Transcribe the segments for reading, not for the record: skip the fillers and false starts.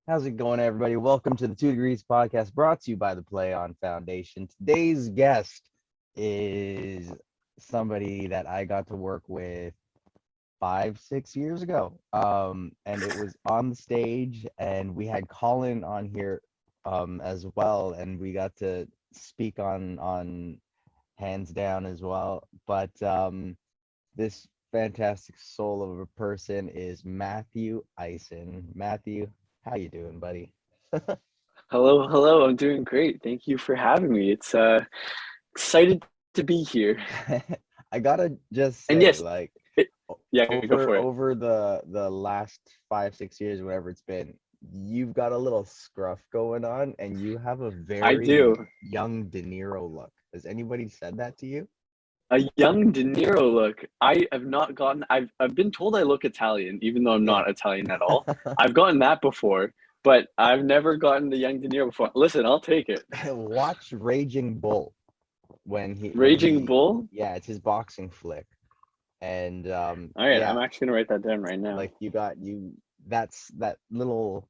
How's it going, everybody? Welcome to the Two Degrees Podcast, brought to you by the Play On Foundation. Today's guest is somebody that I got to work with 5, 6 years ago. And it was on the stage, and we had Colin on here as well, and we got to speak on hands down as well. But this fantastic soul of a person is Matthew Isen. Matthew, how you doing, buddy? Hello, hello. I'm doing great. Thank you for having me. It's excited to be here. I gotta just And say, yes, like, it, yeah, go over for it. over the last 5, 6 years, whatever it's been, you've got a little scruff going on, and you have a I very do. young De Niro look. Has anybody said that to you? A young De Niro look. I have not gotten. I've been told I look Italian, even though I'm Yeah. not Italian at all. I've gotten that before, but I've never gotten the young De Niro before. Listen, I'll take it. Watch Raging Bull when Raging he Bull. yeah, it's his boxing flick. And All right, I'm yeah, actually gonna write that down right now. like you that's that little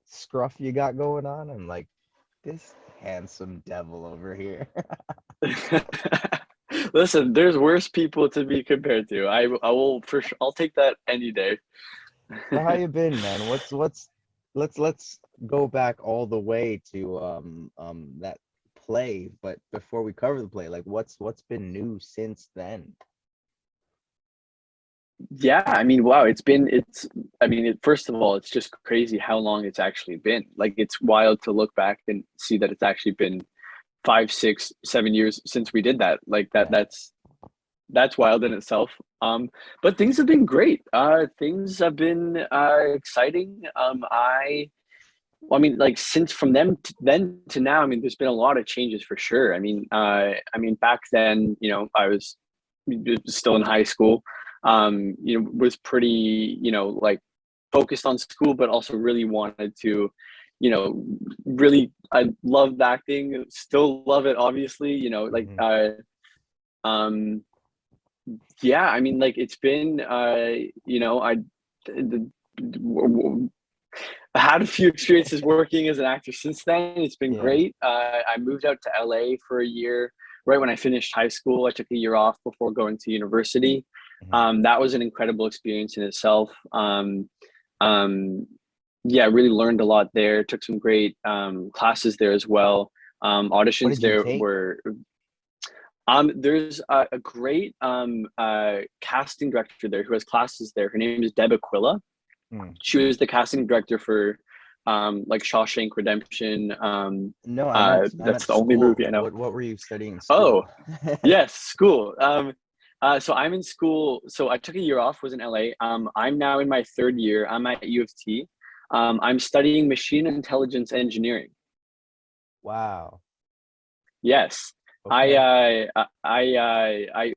scruff you got going on. I'm like, this handsome devil over here. Listen, there's worse people to be compared to. I will for sure. I'll take that any day. So how you been, man? What's let's go back all the way to that play, but before we cover the play, like what's been new since then? Yeah, I mean, wow, I mean, first of all, it's just crazy how long it's actually been. Like, it's wild to look back and see that it's actually been 5, 6, 7 years since we did that. Like Yeah. that's wild in itself. But things have been great. Things have been exciting. Well, I mean, like since from them to then to now, I mean, there's been a lot of changes for sure. I mean, back then, I was still in high school. Was pretty, like focused on school, but also really wanted to, really, I loved acting, still love it, obviously. Hmm. Um, yeah, I mean, like it's been, the, I had a few experiences working as an actor since then. It's been Yeah. great. I moved out to LA for a year right when I finished high school. I took a year off before going to university. Hmm. That was an incredible experience in itself. Um, yeah, I really learned a lot there. Took some great classes there as well. What Auditions did you there take? were there's a great casting director there who has classes there. Her name is Deb Aquila. Hmm. She was the casting director for like Shawshank Redemption. No, I'm That's at the only movie school. I know. What were you studying in Oh, school? yes, school. So I'm in school. So I took a year off, was in LA. I'm now in my third year. I'm at U of T. I'm studying machine intelligence engineering. Wow. Yes. I, Okay.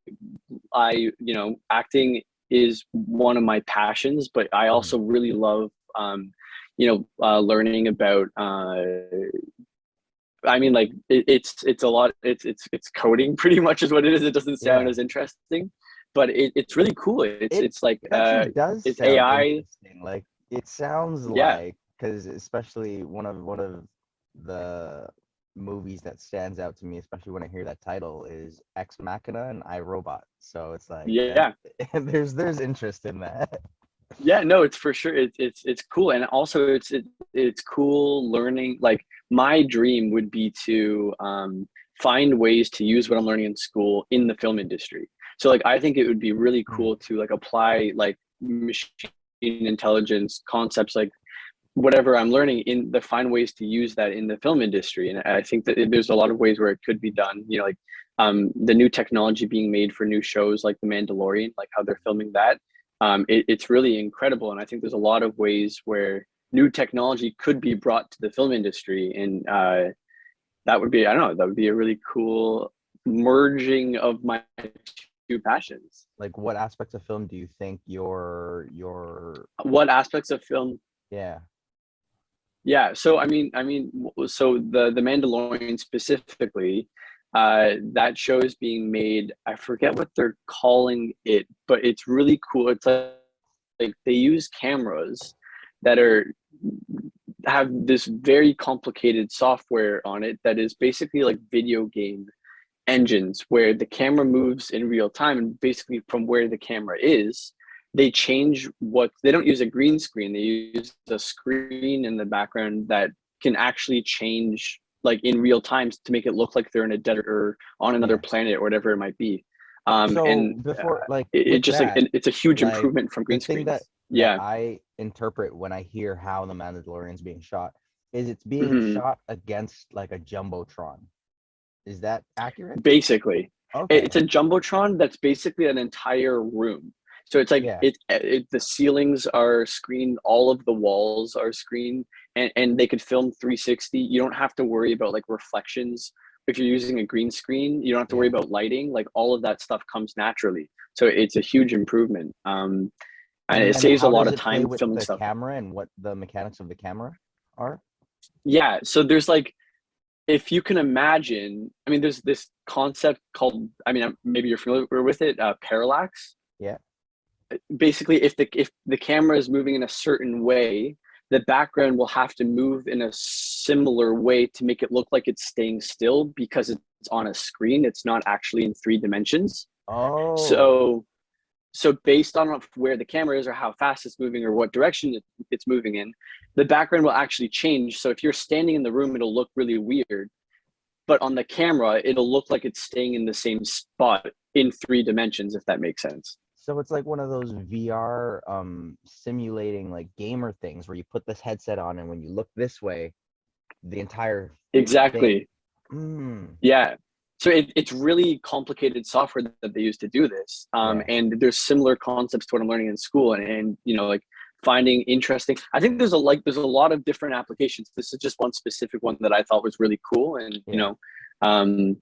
acting is one of my passions, but I Mhm. also really love, learning about, I mean, like it's a lot. It's coding pretty much is what it is. It doesn't sound Yeah. as interesting, but it's really cool. It It's like it actually does it's sound AI. interesting. Like it sounds Yeah, like, because especially one of the movies that stands out to me, especially when I hear that title, is Ex Machina and I, Robot. So it's like that yeah, there's interest in that. yeah. No, it's for sure. It's cool, and also it's cool learning. Like my dream would be to find ways to use what I'm learning in school in the film industry. So like I think it would be really Mm. cool to like apply like machine intelligence concepts like whatever I'm learning in the find ways to use that in the film industry. And I think that there's a lot of ways where it could be done, like the new technology being made for new shows like The Mandalorian, like how they're filming that. It's really incredible. And I think there's a lot of ways where new technology could be brought to the film industry. And that would be, I don't know, that would be a really cool merging of my two passions. Like, what aspects of film do you think your What aspects of film? yeah. Yeah, so so the Mandalorian specifically, that show is being made. I forget what they're calling it, but it's really cool. It's like they use cameras that are have this very complicated software on it that is basically like video game engines where the camera moves in real time, and basically from where the camera is, they change what they don't use a green screen. They use a screen in the background that can actually change like in real time to make it look like they're in a desert or on another Yeah. planet or whatever it might be. So And before, like it with just like that, it's a huge like improvement from the green thing that screens. Yeah. I interpret when I hear how the Mandalorian's being shot is it's being Mhm. shot against like a jumbotron. Is that accurate? Basically, it's Okay. a jumbotron that's basically an entire room. So it's like Yeah. the ceilings are screened, all of the walls are screened, and they could film 360. You don't have to worry about like reflections. If you're using a green screen, you don't have to worry Yeah. about lighting. Like all of that stuff comes naturally. So it's a huge improvement. And And it then saves a how lot does of it play time with filming the stuff. camera and what the mechanics of the camera are? Yeah. So there's like, if you can imagine, I mean, there's this concept called, I mean, maybe you're familiar with it, parallax. Yeah. Basically, if the camera is moving in a certain way, the background will have to move in a similar way to make it look like it's staying still because it's on a screen. It's not actually in 3 dimensions. Oh, So so based on where the camera is or how fast it's moving or what direction it's moving in, the background will actually change. So if you're standing in the room, it'll look really weird, but on the camera it'll look like it's staying in the same spot in 3 dimensions, if that makes sense. so it's like one of those VR simulating like gamer things where you put this headset on and when you look this way, the entire thing. Exactly. Mm, Yeah. So it's really complicated software that they use to do this. yeah. And there's similar concepts to what I'm learning in school, and like finding interesting. I think there's a lot of different applications. This is just one specific one that I thought was really cool, and Yeah. um,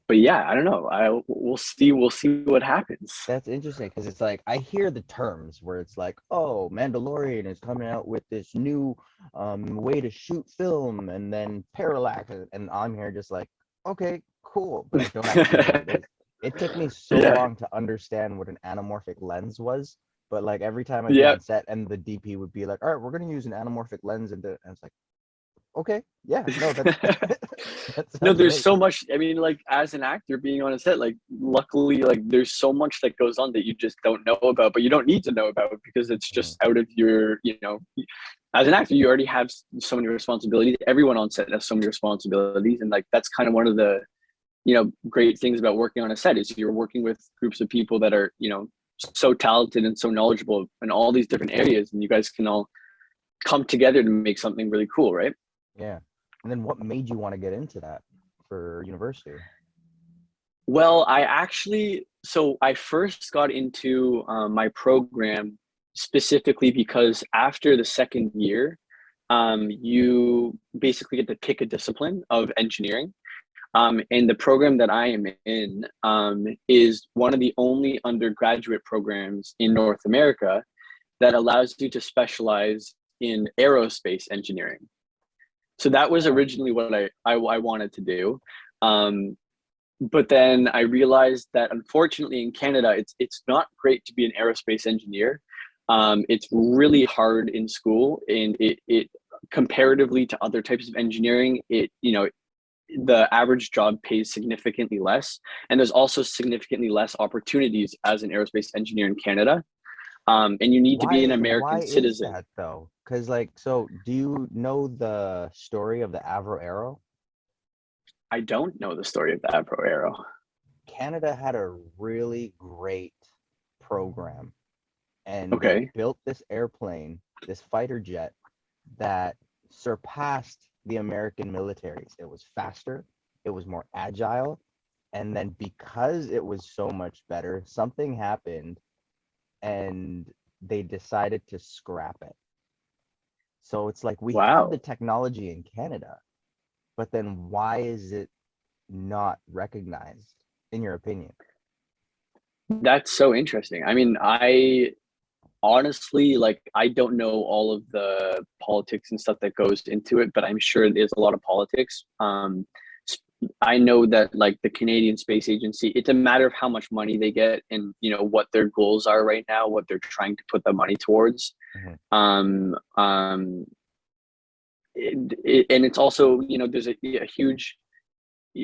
but yeah, I don't know. We'll see what happens. That's interesting because it's like I hear the terms where it's like, oh, Mandalorian is coming out with this new way to shoot film and then parallax, and I'm here just like, okay, cool, but I don't actually know what it is. It took me so Yeah. long to understand what an anamorphic lens was, but like every time I'd be Yeah. on set and the DP would be like, all right, we're gonna use an anamorphic lens, and it's like, okay, yeah, no, that that No, sounds there's great. so much. I mean, like as an actor being on a set, like luckily, like there's so much that goes on that you just don't know about, but you don't need to know about because it's Mhm. just out of your. As an actor, you already have so many responsibilities. Everyone on set has so many responsibilities, and like that's kind of one of the great things about working on a set is you're working with groups of people that are so talented and so knowledgeable in all these different areas, and you guys can all come together to make something really cool, right? Yeah. And then what made you want to get into that for university? Well, so I first got into my program specifically because after the second year, you basically get to pick a discipline of engineering. And the program that I am in is one of the only undergraduate programs in North America that allows you to specialize in aerospace engineering. So that was Oh, originally what I wanted to do. Um, but then I realized that unfortunately in Canada, it's not great to be an aerospace engineer. It's really hard in school, and it comparatively to other types of engineering, the average job pays significantly less, and there's also significantly less opportunities as an aerospace engineer in Canada. And you need to be an why American is citizen. that though? Because like, so do you know the story of the Avro Arrow? I don't know the story of the Avro Arrow. Canada had a really great program, and they Okay. built this airplane, this fighter jet that surpassed the American militaries. It was faster, it was more agile, and then because it was so much better, something happened and they decided to scrap it. So it's like we have the Wow. technology in Canada, but then why is it not recognized, in your opinion? That's so interesting. I mean, I honestly, like, I don't know all of the politics and stuff that goes into it, but I'm sure there's a lot of politics. I know that like the Canadian Space Agency, it's a matter of how much money they get and what their goals are right now, what they're trying to put the money towards. Mhm. Um, um, and it's also, there's a huge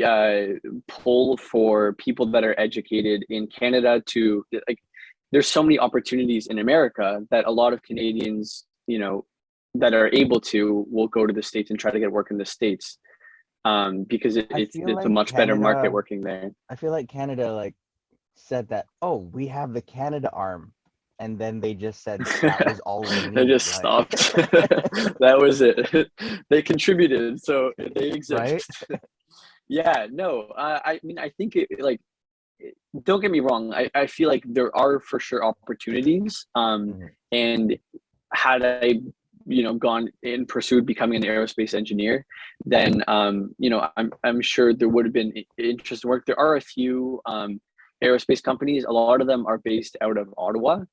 uh, pull for people that are educated in Canada to like. There's so many opportunities in America that a lot of Canadians, that are able to, will go to the States and try to get work in the States, because I feel it's a like much better market Canada. working there. I feel like Canada like said that. Oh, we have the Canada arm, and then they just said that was all we They need. just Like, stopped. That was it. They contributed, so they right? exist. Yeah, no, I mean, I think it like, don't get me wrong. I feel like there are for sure opportunities. Mhm. And had I, gone and pursued becoming an aerospace engineer, then, I'm sure there would have been interesting work. There are a few aerospace companies. A lot of them are based out of Ottawa,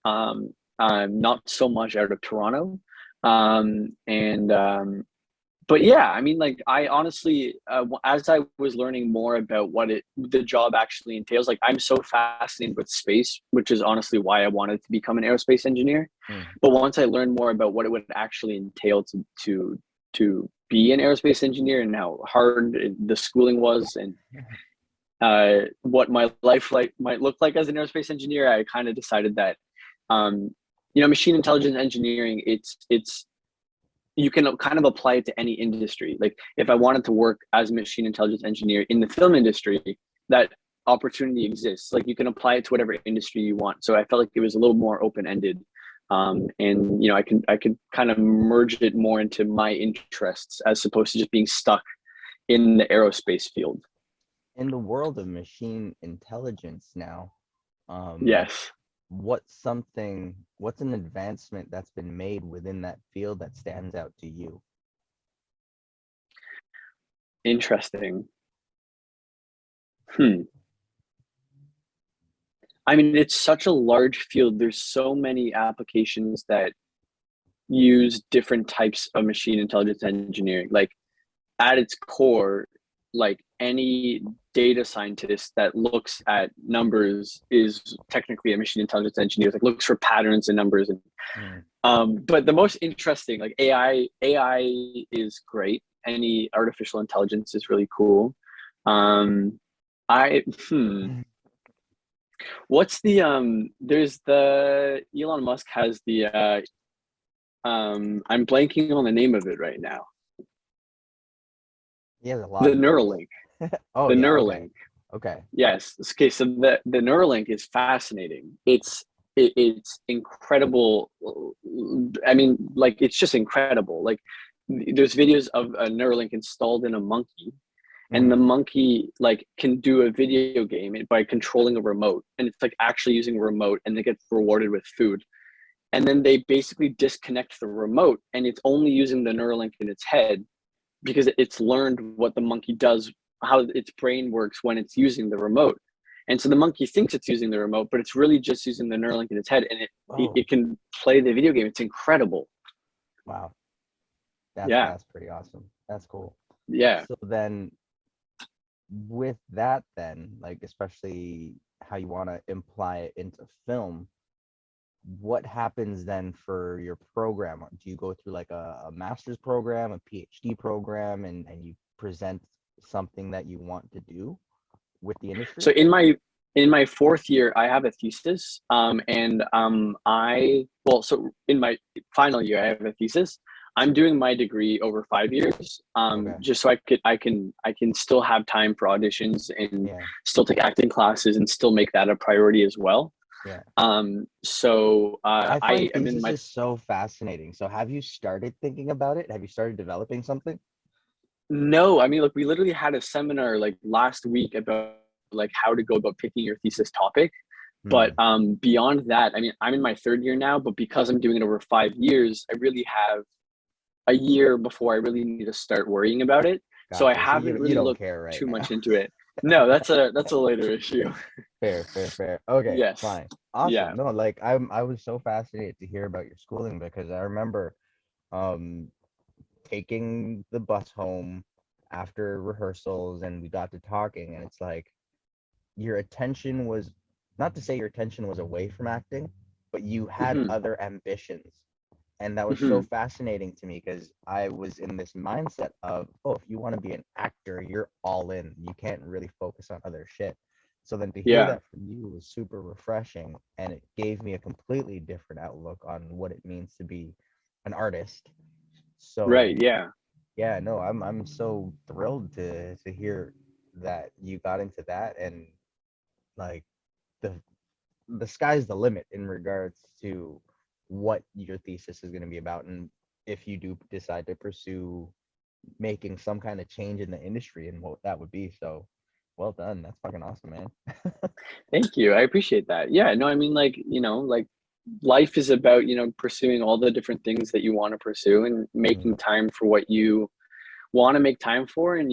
not so much out of Toronto. And but yeah, I mean, like, I honestly, as I was learning more about what the job actually entails, like, I'm so fascinated with space, which is honestly why I wanted to become an aerospace engineer. Mm. But once I learned more about what it would actually entail to be an aerospace engineer, and how hard the schooling was, and what my life might look like as an aerospace engineer, I kind of decided that, um, machine intelligence engineering, it's you can kind of apply it to any industry. Like, if I wanted to work as a machine intelligence engineer in the film industry, that opportunity exists. Like, you can apply it to whatever industry you want. So I felt like it was a little more open ended, and I could kind of merge it more into my interests, as opposed to just being stuck in the aerospace field. In the world of machine intelligence now, um, Yes, what's an advancement that's been made within that field that stands out to you? interesting. Hmm. I mean, it's such a large field. There's so many applications that use different types of machine intelligence engineering. Like, at its core, like, any data scientist that looks at numbers is technically a machine intelligence engineer. Like, looks for patterns in numbers. And Mm. but the most interesting, like, AI is great. Any artificial intelligence is really cool. Um, I what's the there's the Elon Musk has the I'm blanking on the name of it right now. He has a The lot of names. Neuralink. Oh The yeah, okay. Neuralink. Okay. Yes. Okay. So the Neuralink is fascinating. It's incredible. I mean, like, it's just incredible. Like, there's videos of a Neuralink installed in a monkey, and the Mm. monkey, like, can do a video game by controlling a remote, and it's like actually using a remote, and they get rewarded with food. And then they basically disconnect the remote, and it's only using the Neuralink in its head, because it's learned what the monkey does, how its brain works when it's using the remote. And so the monkey thinks it's using the remote, but it's really just using the Neuralink in its head, and it Oh, can play the video game. It's incredible. wow. Yeah. That's pretty awesome. That's cool. Yeah. So then with that then, like especially how you want to imply it into film, what happens then for your program? Do you go through like a master's program, a PhD program, and you present something that you want to do with the industry? So in my fourth year, I have a thesis. And I well, so in my final year, I have a thesis. I'm doing my degree over 5 years, Okay. just so I can still have time for auditions, and Yeah. still take acting classes, and still make that a priority as well. Yeah. So I I find am in thesis my is so fascinating. So have you started thinking about it? Have you started developing something? No, I mean, look, we literally had a seminar like last week about, like, how to go about picking your thesis topic. But Hmm. beyond that, I mean, I'm in my third year now, but because I'm doing it over 5 years, I really have a year before I really need to start worrying about it. So I Gotcha. So haven't you really don't looked care right too now. much into it. No, that's a later issue. Fair, fair, fair. Okay, Yes. fine. Awesome. Yeah. No, like I was so fascinated to hear about your schooling because I remember um taking the bus home after rehearsals and we got to talking and it's like your attention was not to say your attention was away from acting, but you had Hmm. other ambitions. And that was so Mhm. fascinating to me because I was in this mindset of, oh, if you want to be an actor, you're all in. You can't really focus on other shit. So then to hear Yeah. that from you was super refreshing, and it gave me a completely different outlook on what it means to be an artist. Right. So Yeah. yeah, no, I'm so thrilled to hear that you got into that, and like the the sky's the limit in regards to what your thesis is going to be about, and if you do decide to pursue making some kind of change in the industry and what that would be. So well done. That's fucking awesome, man. Thank you. I appreciate that. Yeah. No, I mean, like, like life is about, pursuing all the different things that you want to pursue and Mhm. making time for what you want to make time for. And,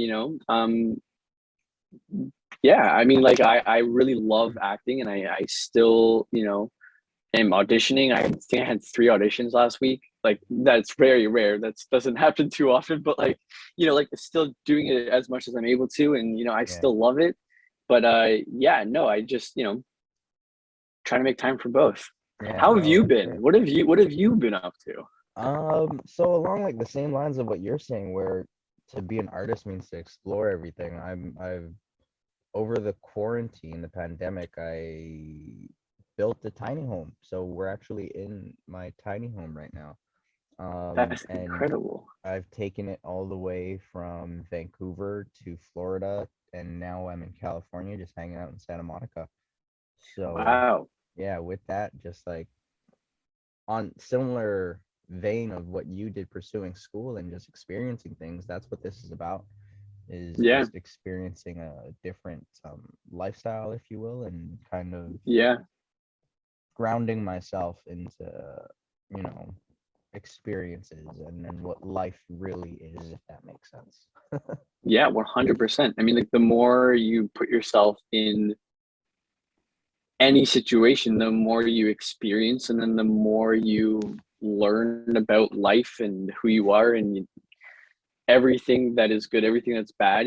yeah, I mean, like, I really love acting, and I still, am auditioning. I think I had 3 auditions last week. Like, that's very rare. That doesn't happen too often, but like, like still doing it as much as I'm able to. And, I Yeah, still love it. But yeah, no, I just, trying to make time for both. yeah, How have no, you that's been? fair. What have you been up to? So along like the same lines of what you're saying, where to be an artist means to explore everything. I've over the quarantine, the pandemic, I built a tiny home. So we're actually in my tiny home right now. That's And incredible. I've taken it all the way from Vancouver to Florida, and now I'm in California, just hanging out in Santa Monica. So Wow. yeah, with that, just like on similar vein of what you did pursuing school and just experiencing things, that's what this is about, is Yeah. just experiencing a different lifestyle, if you will, and kind of Yeah. grounding myself into, you know, experiences and what life really is, if that makes sense. Yeah, 100%. I mean, like, the more you put yourself in any situation, the more you experience, and then the more you learn about life and who you are, and everything that is good, everything that's bad.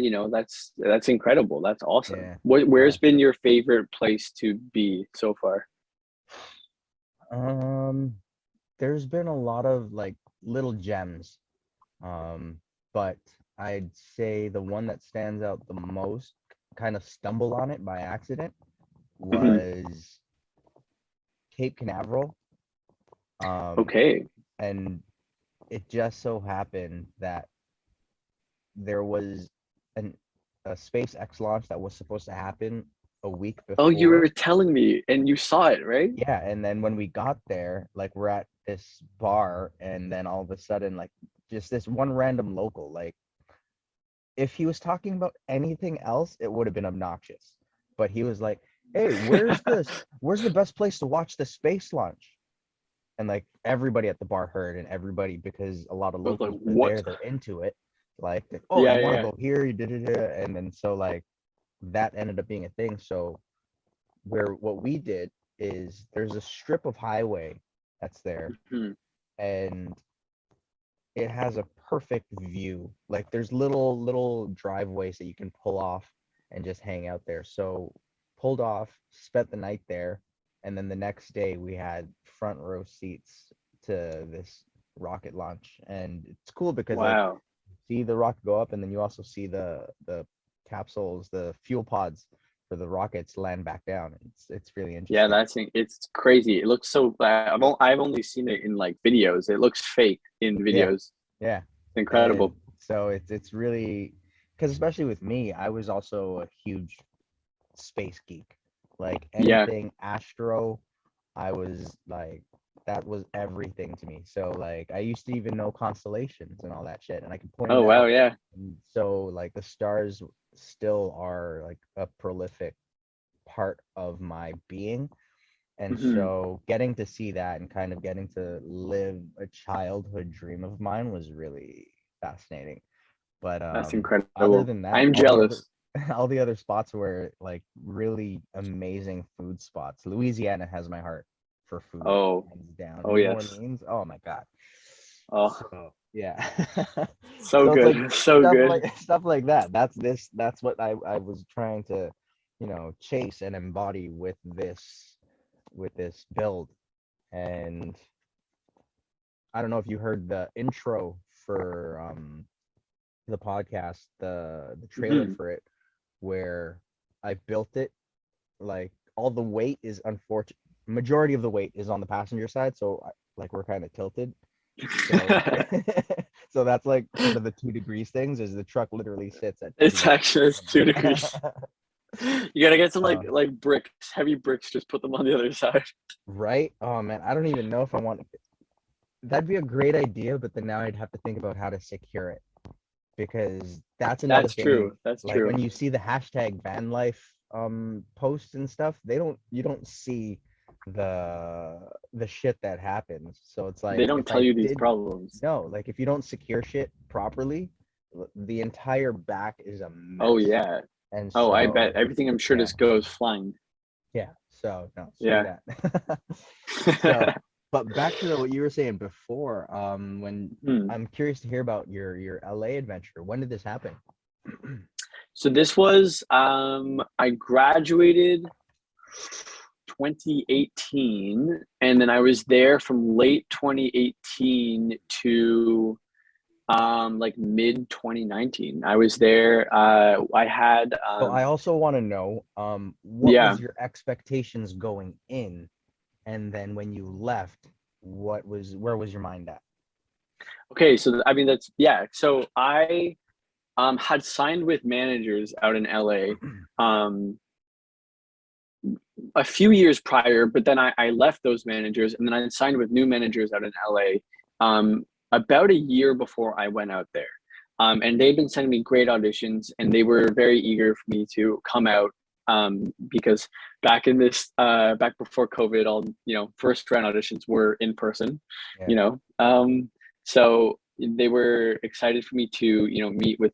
That's incredible. That's awesome. Yeah, Where's yeah. been your favorite place to be so far? Um, there's been a lot of like little gems. But I'd say the one that stands out the most, kind of stumbled on it by accident, Hmm. was Cape Canaveral. Um, Okay. and it just so happened that there was an a SpaceX launch that was supposed to happen a week Oh, you before. were telling me, and you saw it, right? Yeah, and then when we got there, like we're at this bar, and then all of a sudden, like just this one random local, like if he was talking about anything else, it would have been obnoxious. But he was like, "Hey, where's the best place to watch the space launch?" And like everybody at the bar heard, and everybody, because a lot of I was like, locals were what? there, they're into it. Like, oh, Yeah, you want to yeah. go here, you did it, and then so like that ended up being a thing. So where what we did is there's a strip of highway that's there, Hmm. and it has a perfect view. Like there's little driveways that you can pull off and just hang out there. So pulled off, spent the night there, and then the next day we had front row seats to this rocket launch. And it's cool because like Wow. see the rocket go up, and then you also see the capsules, the fuel pods for the rockets land back down. It's really Yeah, interesting. it's crazy. It looks so. I've only seen it in like videos. It looks fake in Yeah, videos. yeah. It's And incredible. so it's really because especially with me, I was also a huge space geek. Like Yeah. anything astro, I was like that was everything to me. So like I used to even know constellations and all that shit, and I could point Oh it wow. out. Yeah. And so like the stars still are like a prolific part of my being. And Hmm. so getting to see that and kind of getting to live a childhood dream of mine was really fascinating. But That's other incredible. than that, I'm all the other jealous. all the other spots were like really amazing food spots. Louisiana has my heart for food, Oh. hands down. Oh New yes. Orleans, oh my God. Oh, So yeah. so So it's like good. So good. stuff like that. That's what I was trying to, chase and embody with this build. And I don't know if you heard the intro for the podcast, the trailer Mhm. for it, where I built it like all the weight is unfortunate. Majority of the weight is on the passenger side, so like we're kind of tilted. So so that's like one of the 2 degrees things is the truck literally sits at two It's degrees. actually it's From 2 degrees. me. You gotta get some uh, like bricks, heavy bricks. Just put them on the other side. right? Oh man, I don't even know if I want. That'd be a great idea, but then now I'd have to think about how to secure it because that's another That's thing. true. That's Like true. when you see the hashtag van life posts and stuff, you don't see the shit that happens. So it's They like don't if tell I you these did problems. no, like if you don't secure shit properly, the entire back is a Oh mess. yeah. And Oh, I bet so everything. I'm sure yeah, just goes flying. yeah. So no, screw Yeah. that. So but back to what you were saying before, when Hmm. I'm curious to hear about your LA adventure. When did this happen? So this was I graduated 2018, and then I was there from late 2018 to like mid 2019. I was there. I had So I also want to know, what yeah. was your expectations going in, and then when you left, where was your mind at? Okay, so I mean that's yeah. So I had signed with managers out in LA um a few years prior, but then I left those managers and then I signed with new managers out in LA about a year before I went out there. And they've been sending me great auditions and they were very eager for me to come out because back before COVID, all first round auditions were in person, you Yeah, know. So they were excited for me to meet with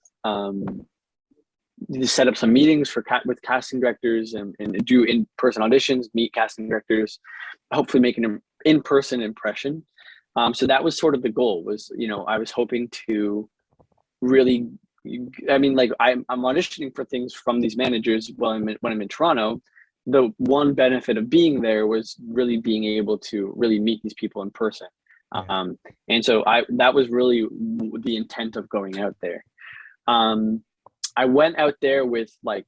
set up some meetings with casting directors and do in-person auditions, meet casting directors, hopefully make an in-person impression. So that was sort of the goal was, I was hoping to really, I mean, like I'm auditioning for things from these managers when I'm in Toronto. The one benefit of being there was really being able to really meet these people in person. yeah. Um, and so that was really the intent of going out there. Um, I went out there with like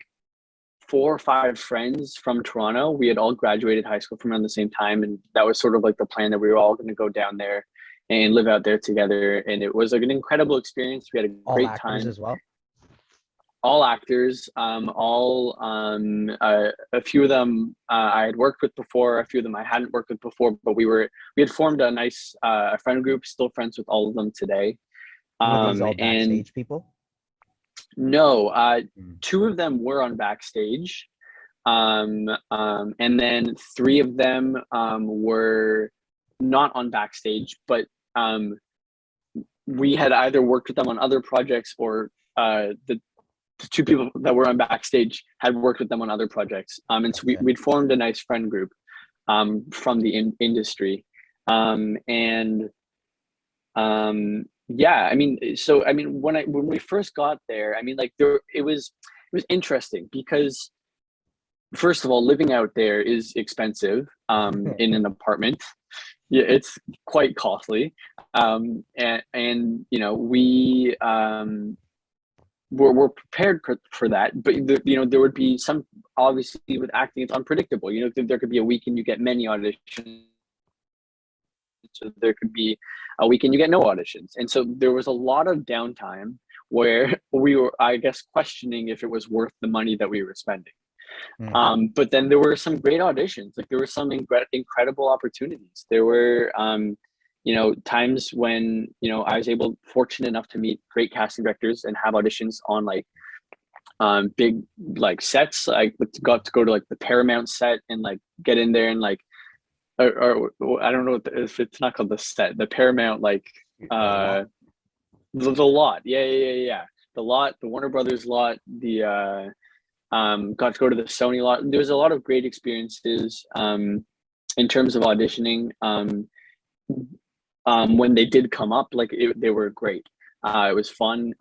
4 or 5 friends from Toronto. We had all graduated high school from around the same time, and that was sort of like the plan that we were all going to go down there and live out there together. And it was like an incredible experience. We had a All great actors time. as well. All actors, a few of them I had worked with before, a few of them I hadn't worked with before, but we had formed a nice friend group. Still friends with all of them today. Were these all And backstage people? no, Mm. 2 of them were on Backstage. And then 3 of them were not on Backstage, but um, we had either worked with them on other projects or the 2 people that were on Backstage had worked with them on other projects. And so Gotcha. we'd formed a nice friend group from the industry. And yeah, I mean, so I mean, when we first got there, I mean, like it was interesting because first of all, living out there is expensive in an apartment. Yeah, it's quite costly. And we were prepared for that, but there would be some obviously with acting, it's unpredictable. There could be a weekend you get many auditions, so there could be a weekend you get no auditions, and so there was a lot of downtime where we were, I guess, questioning if it was worth the money that we were spending. Mm. But then there were some great auditions. Like there were some incredible opportunities. There were, times when I was fortunate enough to meet great casting directors and have auditions on like big like sets. I got to go to like the Paramount set and like get in there and like, or I don't know if it's not called the set, the Paramount like The lot. uh the lot. Yeah, yeah, yeah, yeah. The lot, the Warner Brothers lot, the got to go to the Sony lot. There was a lot of great experiences in terms of auditioning. When they did come up, like they were great. It was fun.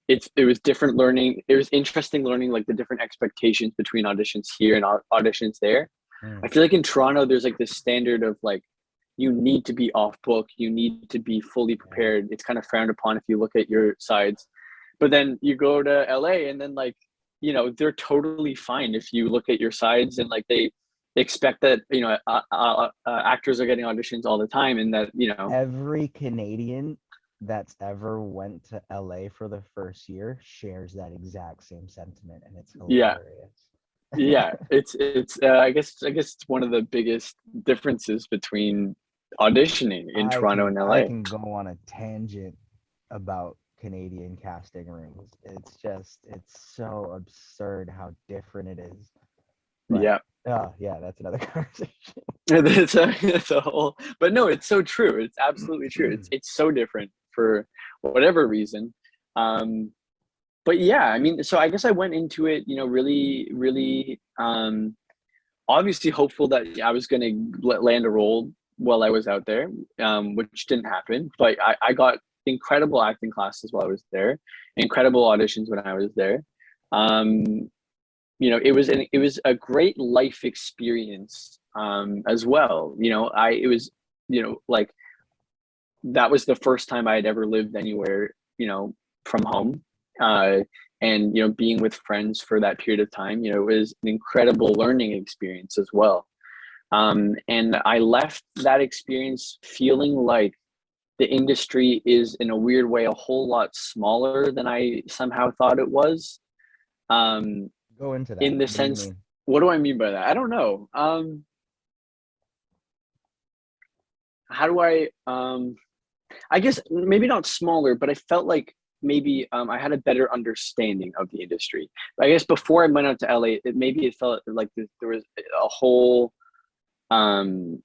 It was different learning. It was interesting learning like the different expectations between auditions here and auditions there. I Mm. feel like in Toronto, there's like this standard of like you need to be off book, you need to be fully Yeah. prepared. It's kind of frowned upon if you look at your sides. But then you go to LA and then like, you know, they're totally fine if you look at your sides, and like they expect that, you know, actors are getting auditions all the time, and that, you know, Every Canadian that's ever went to LA for the first year shares that exact same sentiment, and it's yeah, hilarious. yeah, it's I guess it's one of the biggest differences between auditioning in Toronto and I LA. can go on a tangent about Canadian casting rooms. It's so absurd how different it is. But Yeah. yeah, that's another conversation. It's a whole, but no, it's so true. It's absolutely true. It's so different for whatever reason. Um, but yeah, I mean, so I guess I went into it, you know, really, really, obviously hopeful that I was going to land a role while I was out there, which didn't happen. But I got incredible acting classes while I was there, incredible auditions when I was there. Um, you know, it was a great life experience, as well. You know, it was, you know, like that was the first time I had ever lived anywhere, you know, from home. Uh, and, you know, being with friends for that period of time, you know, it was an incredible learning experience as well. And I left that experience feeling like the industry is, in a weird way, a whole lot smaller than I somehow thought it was. Um, Go into in that. the What do you sense, mean? what do I mean by that? I don't know. How do I guess maybe not smaller, but I felt like maybe, I had a better understanding of the industry. I guess before I went out to LA, maybe it felt like there was a whole, um,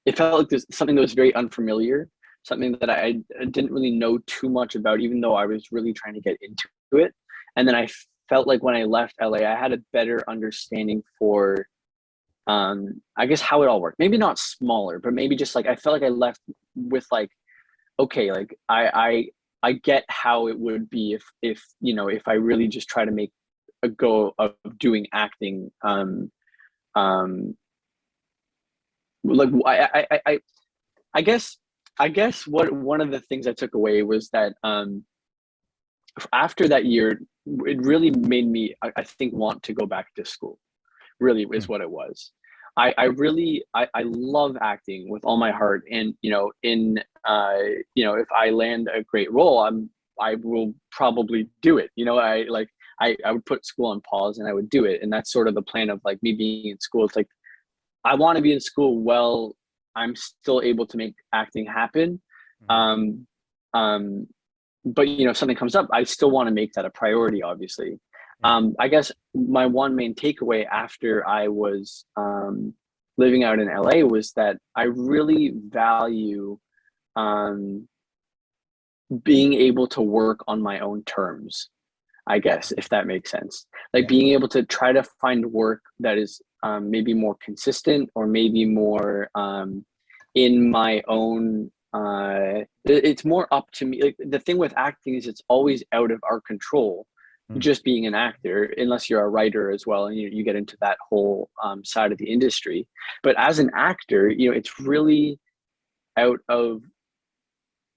it felt like there's something that was very unfamiliar, something that I didn't really know too much about, even though I was really trying to get into it. And then I felt like when I left LA, I had a better understanding for, I guess, how it all worked. Maybe not smaller, but maybe just like I felt like I left with like, okay, like I get how it would be if you know, if I really just try to make a go of doing acting. Um like I guess what one of the things I took away was that, after that year, it really made me, I think, want to go back to school. Really Hmm. is what it was. I really, I love acting with all my heart, and you know, you know, if I land a great role, I will probably do it. You know, I would put school on pause and I would do it, and that's sort of the plan of like me being in school. It's like I want to be in school while I'm still able to make acting happen. Mhm. Um, um, but you know, if something comes up, I still want to make that a priority, obviously. Yeah. I guess my one main takeaway after I was, living out in LA was that I really value, um, being able to work on my own terms. I guess, if that makes sense. Like Yeah. being able to try to find work that is, maybe more consistent, or maybe more, in my own. It's more up to me. Like the thing with acting is it's always out of our control. Mm. Just being an actor, unless you're a writer as well, and you get into that whole, side of the industry. But as an actor, you know, it's really out of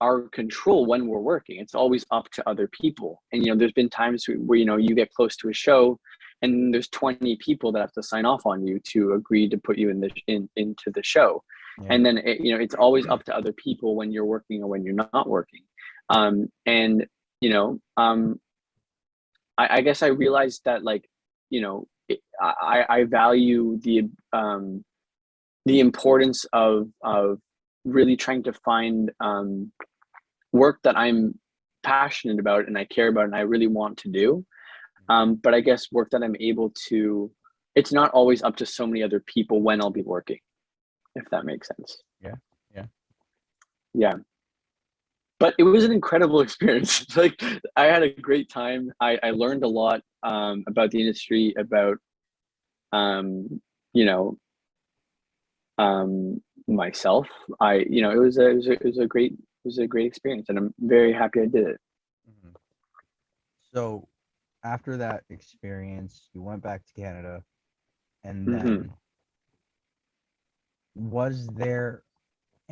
our control when we're working. It's always up to other people. And you know, there's been times where you know, you get close to a show and there's 20 people that have to sign off on you to agree to put you into the show. Yeah. And then you know, it's always up to other people when you're working or when you're not working. And you know, I guess I realized that, like, you know, I value the importance of really trying to find, work that I'm passionate about and I care about and I really want to do. But I guess work that I'm able to, it's not always up to so many other people when I'll be working, if that makes sense. Yeah. Yeah. Yeah. But it was an incredible experience. Like I had a great time. I learned a lot, about the industry, about, um, you know, myself. You know, it was a great, experience, and I'm very happy I did it. Mhm. So after that experience, you went back to Canada, and Hmm. then was there?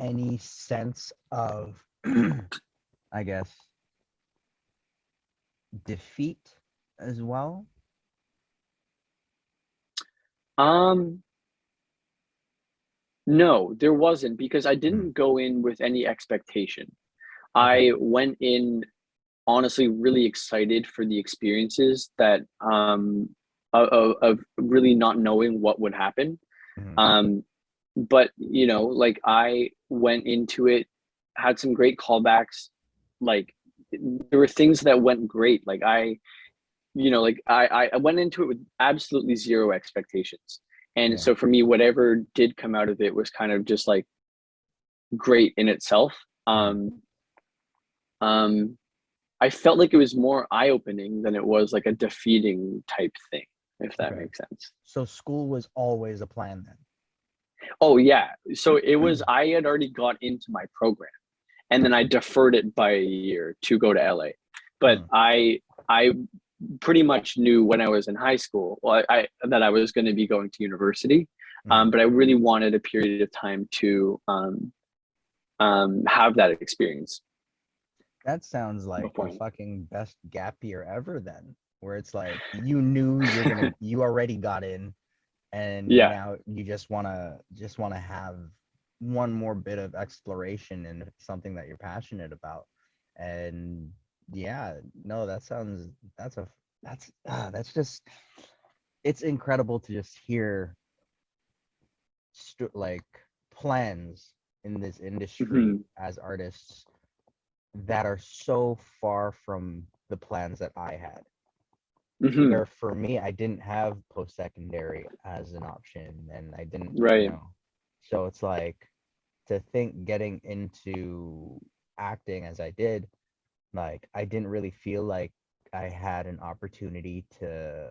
any sense of, I guess, defeat as well? Um, no, there wasn't, because I Mm, didn't go in with any expectation. okay. I went in honestly really excited for the experiences that of really not knowing what would happen. Mhm. Um, but like I went into it, had some great callbacks. Like there were things that went great. Like I went into it with absolutely zero expectations. And Yeah. so for me, whatever did come out of it was kind of just like great in itself. Mhm. Um, I felt like it was more eye-opening than it was like a defeating type thing, if that Okay. makes sense. So school was always a plan Oh yeah. So it was, then. I had already got into my program and then I deferred it by a year to go to LA. But Mm, I pretty much knew when I was in high school, well, I that I was going to be going to university. mm. But I really wanted a period of time to have that experience That sounds like the before. fucking best gap year ever then, where it's like you knew you already got in, and Yeah. now you just wanna have one more bit of exploration and something that you're passionate about. And yeah, no, that sounds that's just it's incredible to just hear like plans in this industry Hmm. as artists that are so far from the plans that I had. Hmm. Where for me, I didn't have post secondary as an option, and I didn't, Right. so it's like to think getting into acting as I did, like I didn't really feel like I had an opportunity to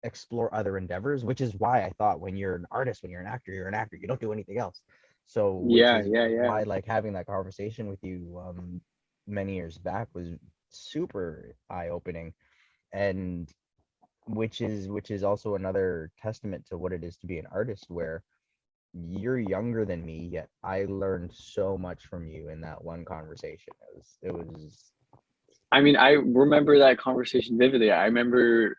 explore other endeavors, which is why I thought when you're an artist, when you're an actor, you're an actor, you don't do anything else. So, which Yeah. is Yeah. Yeah. why like having that conversation with you many years back was super eye-opening, and which is also another testament to what it is to be an artist, where you're younger than me, yet I learned so much from you in that one conversation. It was I mean, I remember that conversation vividly. I remember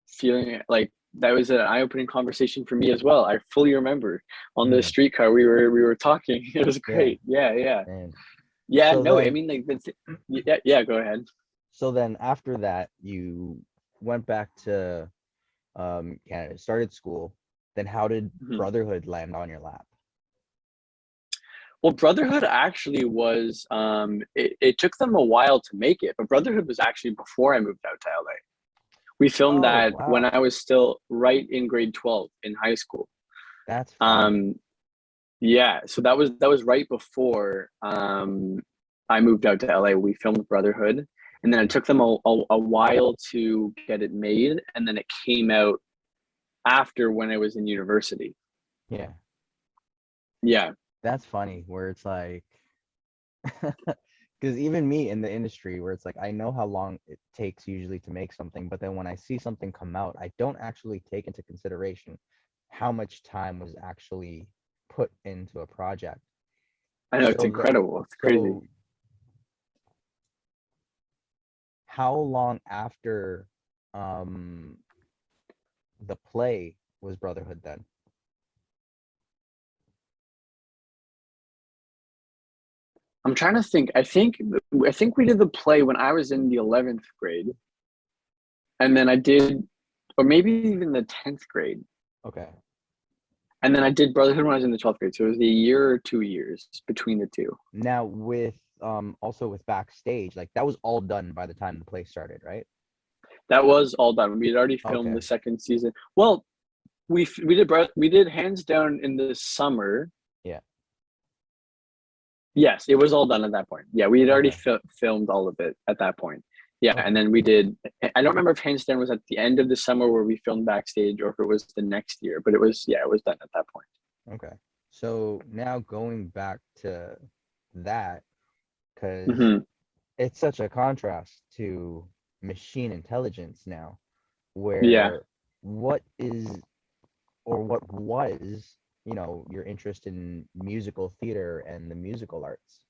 feeling like that was an eye-opening conversation for me as well. I fully remember on the mhm, streetcar we were talking. It was yeah, great. Yeah, yeah. and Yeah, so no, I then mean like yeah, yeah, go ahead. so then after that you went back to Canada, started school. Then how did Mhm. Brotherhood land on your lap? Well, Brotherhood actually was it took them a while to make it, but Brotherhood was actually before I moved out to LA. We filmed Oh that when wow, I was still right in grade 12 in high school. that's funny. Um Yeah, so that was right before I moved out to LA. We filmed Brotherhood, and then it Mhm. took them a while to get it made, and then it came out after when I was in university. Yeah, Yeah, that's funny. Where it's like, because even me in the industry, where it's like I know how long it takes usually to make something, but then when I see something come out, I don't actually take into consideration how much time was actually put into a project. I know it's So that incredible. It's crazy. so how long after um the play was Brotherhood then? I'm trying to think. I think we did the play when I was in the 11th grade, and then I did, or maybe even the 10th grade, Okay. and then I did Brotherhood when I was in the 12th grade. So it was a year or 2 years between the two. Now with also with Backstage, like that was all done by the time the play started, right? That was all done. We had already filmed Okay. the second season. Well, we did hands down in the summer. Yeah. Yes, it was all done at that point. Yeah, we had already Okay. filmed all of it at that point. Yeah, and Okay. then we did. I don't remember if hands down was at the end of the summer where we filmed Backstage, or if it was the next year. But it was, yeah, it was done at that point. Okay. So now going back to that, because Hmm. it's such a contrast to machine intelligence now, Yeah. where what is or what was your interest in musical theater and the musical arts?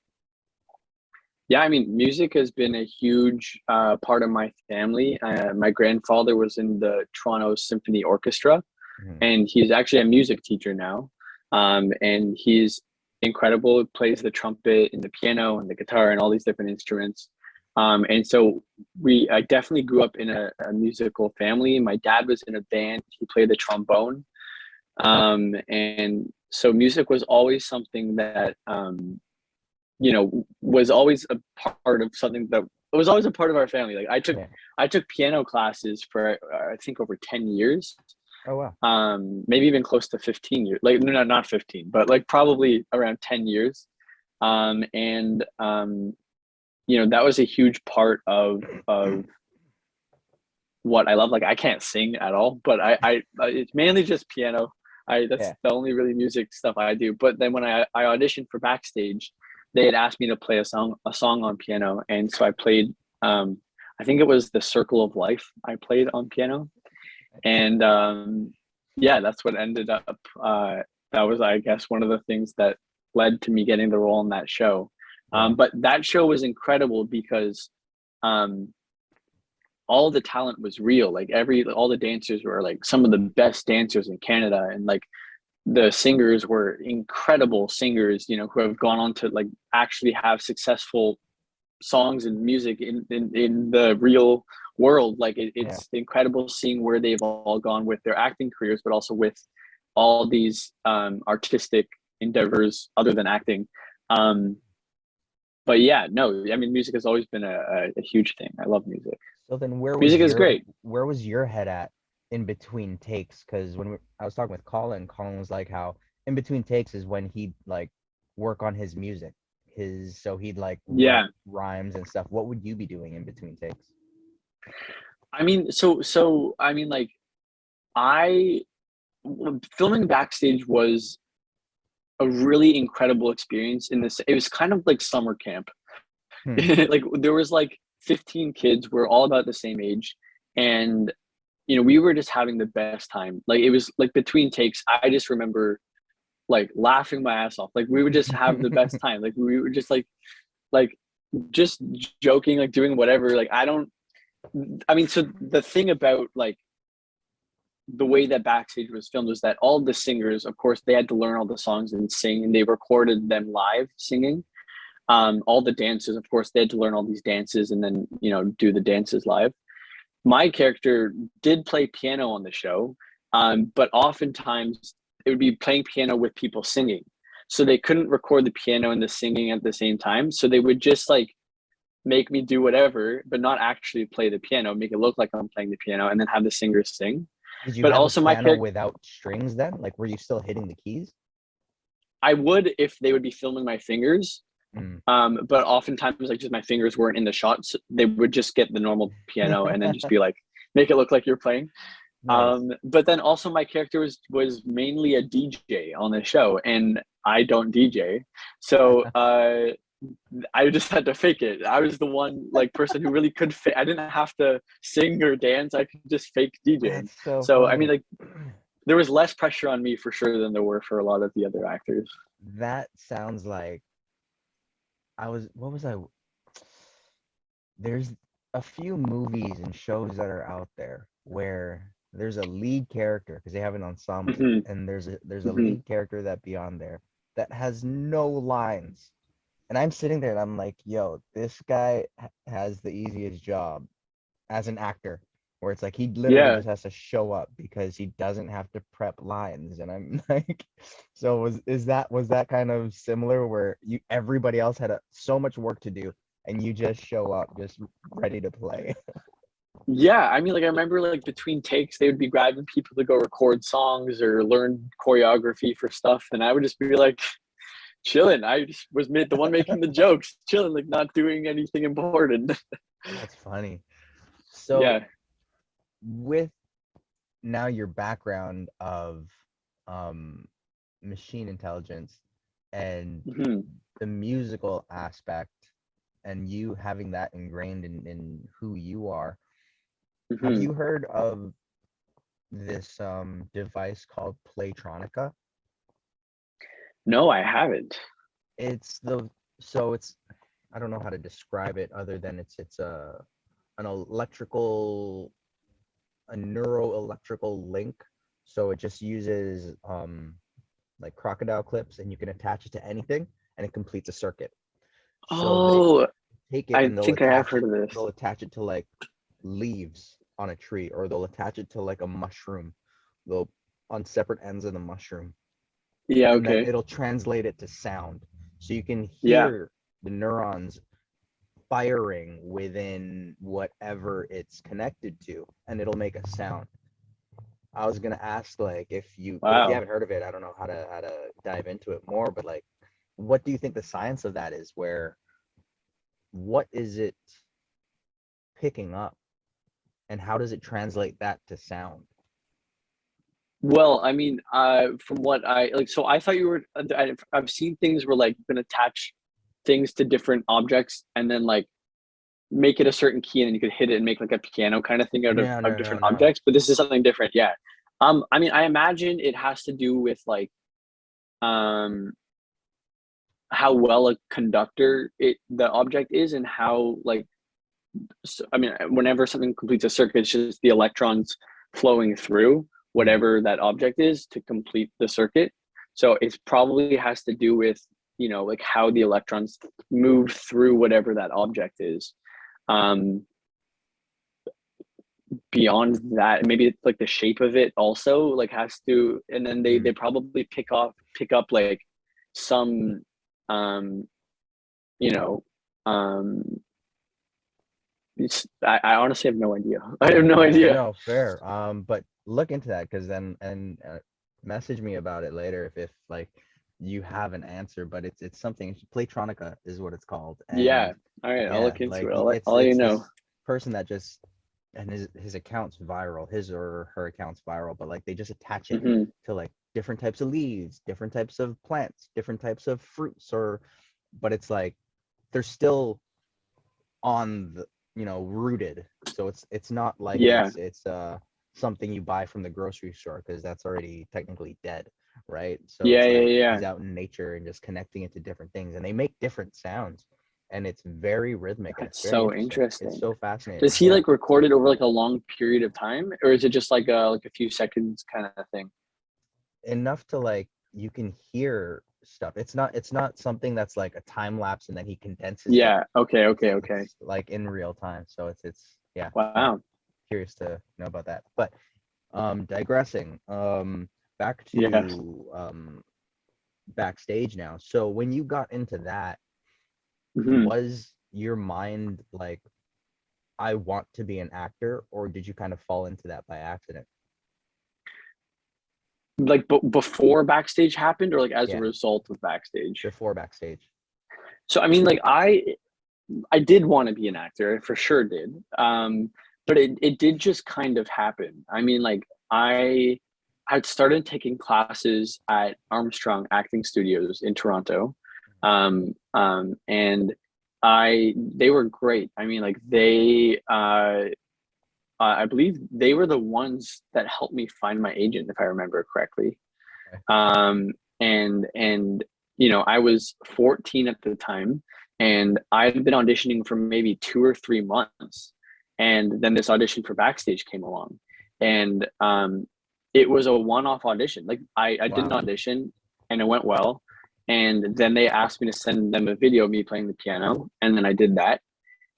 Yeah, I mean, music has been a huge part of my family. My grandfather was in the Toronto Symphony Orchestra, Mhm. and he's actually a music teacher now. And he's incredible. Plays the trumpet and the piano and the guitar and all these different instruments. And so I definitely grew up in a musical family. My dad was in a band. He played the trombone. And so music was always something that was always a part of something that it was always a part of our family. Like Yeah. I took piano classes for I think over 10 years, Oh wow. maybe even close to 15 years. Like no, not 15, but like probably around 10 years. And that was a huge part of what I love. Like I can't sing at all, but I it's mainly just piano. I That's Yeah. the only really music stuff I do. But then when I auditioned for Backstage, they had asked me to play a song on piano, and so I played. I think it was the Circle of Life. I played on piano, and yeah, that's what ended up. That was, I guess, one of the things that led to me getting the role in that show. Yeah. But that show was incredible because um, all the talent was real. Like all the dancers were like some of the best dancers in Canada, and like the singers were incredible singers, who have gone on to like actually have successful songs and music in the real world. Like Yeah. it's incredible seeing where they've all gone with their acting careers, but also with all these artistic endeavors other than acting. Um, but yeah, no, I mean, music has always been a huge thing. I love music. So then where was Music is your great. where was your head at in between takes? Because I was talking with Colin was like how in between takes is when he'd like work on his music. So he'd like Yeah. write rhymes and stuff. What would you be doing in between takes? I mean, so I mean, like I filming Backstage was a really incredible experience in this. It was kind of like summer camp. Hmm. Like there was like 15 kids. We're all about the same age, and we were just having the best time. Like it was like between takes, I just remember like laughing my ass off. Like we would just have the best time. Like we were just like just joking, like doing whatever. Like I mean, so the thing about like the way that Backstage was filmed was that all the singers, of course, they had to learn all the songs and sing, and they recorded them live singing. All the dances, of course, they had to learn all these dances and then do the dances live. My character did play piano on the show, but oftentimes it would be playing piano with people singing. So they couldn't record the piano and the singing at the same time. So they would just like make me do whatever, but not actually play the piano, make it look like I'm playing the piano, and then have the singers sing. Did you But have a also my piano character, without strings then? Like were you still hitting the keys? I would if they would be filming my fingers. Mm. But oftentimes like just my fingers weren't in the shots. They would just get the normal piano and then just be like, make it look like you're playing. Nice. But then also my character was mainly a DJ on the show, and I don't DJ, so I just had to fake it. I was the one like person who really could. I didn't have to sing or dance. I could just fake DJing. That's so So I mean, funny. like there was less pressure on me for sure than there were for a lot of the other actors. That sounds like what was I there's a few movies and shows that are out there where there's a lead character because they have an ensemble Hmm. and there's a Hmm. lead character that be on there that has no lines and I'm sitting there and I'm like yo this guy has the easiest job as an actor where it's like he literally Yeah. just has to show up because he doesn't have to prep lines and I'm like so was that kind of similar where you everybody else had so much work to do and you just show up just ready to play. Yeah, I mean, like I remember, like between takes, they would be grabbing people to go record songs or learn choreography for stuff, and I would just be like chilling. I just was made the one making the jokes, chilling, like not doing anything important. That's funny. So Yeah. with now your background of um machine intelligence and Hmm. the musical aspect and you having that ingrained in who you are. Have Hmm. you heard of this device called Playtronica? No, I haven't. It's the so it's I don't know how to describe it other than it's an electrical a neuroelectrical link. So it just uses like crocodile clips, and you can attach it to anything, and it completes a circuit. So they Oh, take it I and they'll think I have attach heard it of this. they'll attach it to like leaves on a tree, or they'll attach it to like a mushroom. They'll on separate ends of the mushroom, Yeah, and then okay. it'll translate it to sound. So you can Yeah. hear the neurons firing within whatever it's connected to, and it'll make a sound. I was gonna ask like but if you Wow. haven't heard of it, I don't know how to dive into it more, but like what do you think the science of that is? Where what is it picking up, and how does it translate that to sound? Well, I mean, from what I like, so I thought you were. I've seen things where like you can attach things to different objects and then like make it a certain key and then you could hit it and make like a piano kind of thing out No, of no, no, different no. objects. But this is something different. Yeah. I mean, I imagine it has to do with like um how well a conductor the object is and how like so, I mean, whenever something completes a circuit, it's just the electrons flowing through Mm, whatever that object is to complete the circuit. So it probably has to do with, like how the electrons move through whatever that object is. Um, Beyond that, maybe it's like the shape of it also like has to, and then they mm. probably pick up like some, um, you know, um, I honestly have no idea. I have no Yeah, idea. no, fair. But look into that, because then and message me about it later if like you have an answer. But it's something. Playtronica is what it's called, and Yeah. All right. I'll yeah, look into like it. it's I'll let you it's know. this person that just and his account's viral, his or her account's viral, but like they just attach it Hmm. to like different types of leaves, different types of plants, different types of fruits, or but it's like they're still on the rooted, so it's not like Yeah. it's something you buy from the grocery store, because that's already technically dead, right? So Yeah. it's Yeah. like Yeah. he's out in nature and just connecting it to different things, and they make different sounds, and it's very rhythmic, and it's That's very so interesting. It's interesting. so Does fascinating, he yeah. like record it over like a long period of time, or is it just like a few seconds kind of thing? Enough to like you can hear stuff. It's not something that's like a time lapse and then he condenses it. Yeah. Okay. it's Okay. Okay. it's like in real time, so it's yeah, I'm Wow. curious to know about that. But digressing, back Yeah. to Backstage now. So when you got into that, Hmm. was your mind like, I want to be an actor, or did you kind of fall into that by accident? Like before Backstage happened, or like as a Yeah, result of Backstage. before Backstage. So I mean, like I did want to be an actor, I for sure did. But it did just kind of happen. I mean, like I had started taking classes at Armstrong Acting Studios in Toronto. And they were great. I mean, like I believe they were the ones that helped me find my agent, if I remember correctly. Okay. Um, and I was 14 at the time, and I had been auditioning for maybe 2 or 3 months, and then this audition for Backstage came along, and it was a one-off audition. Like I did an Wow. audition, and it went well, and then they asked me to send them a video of me playing the piano, and then I did that,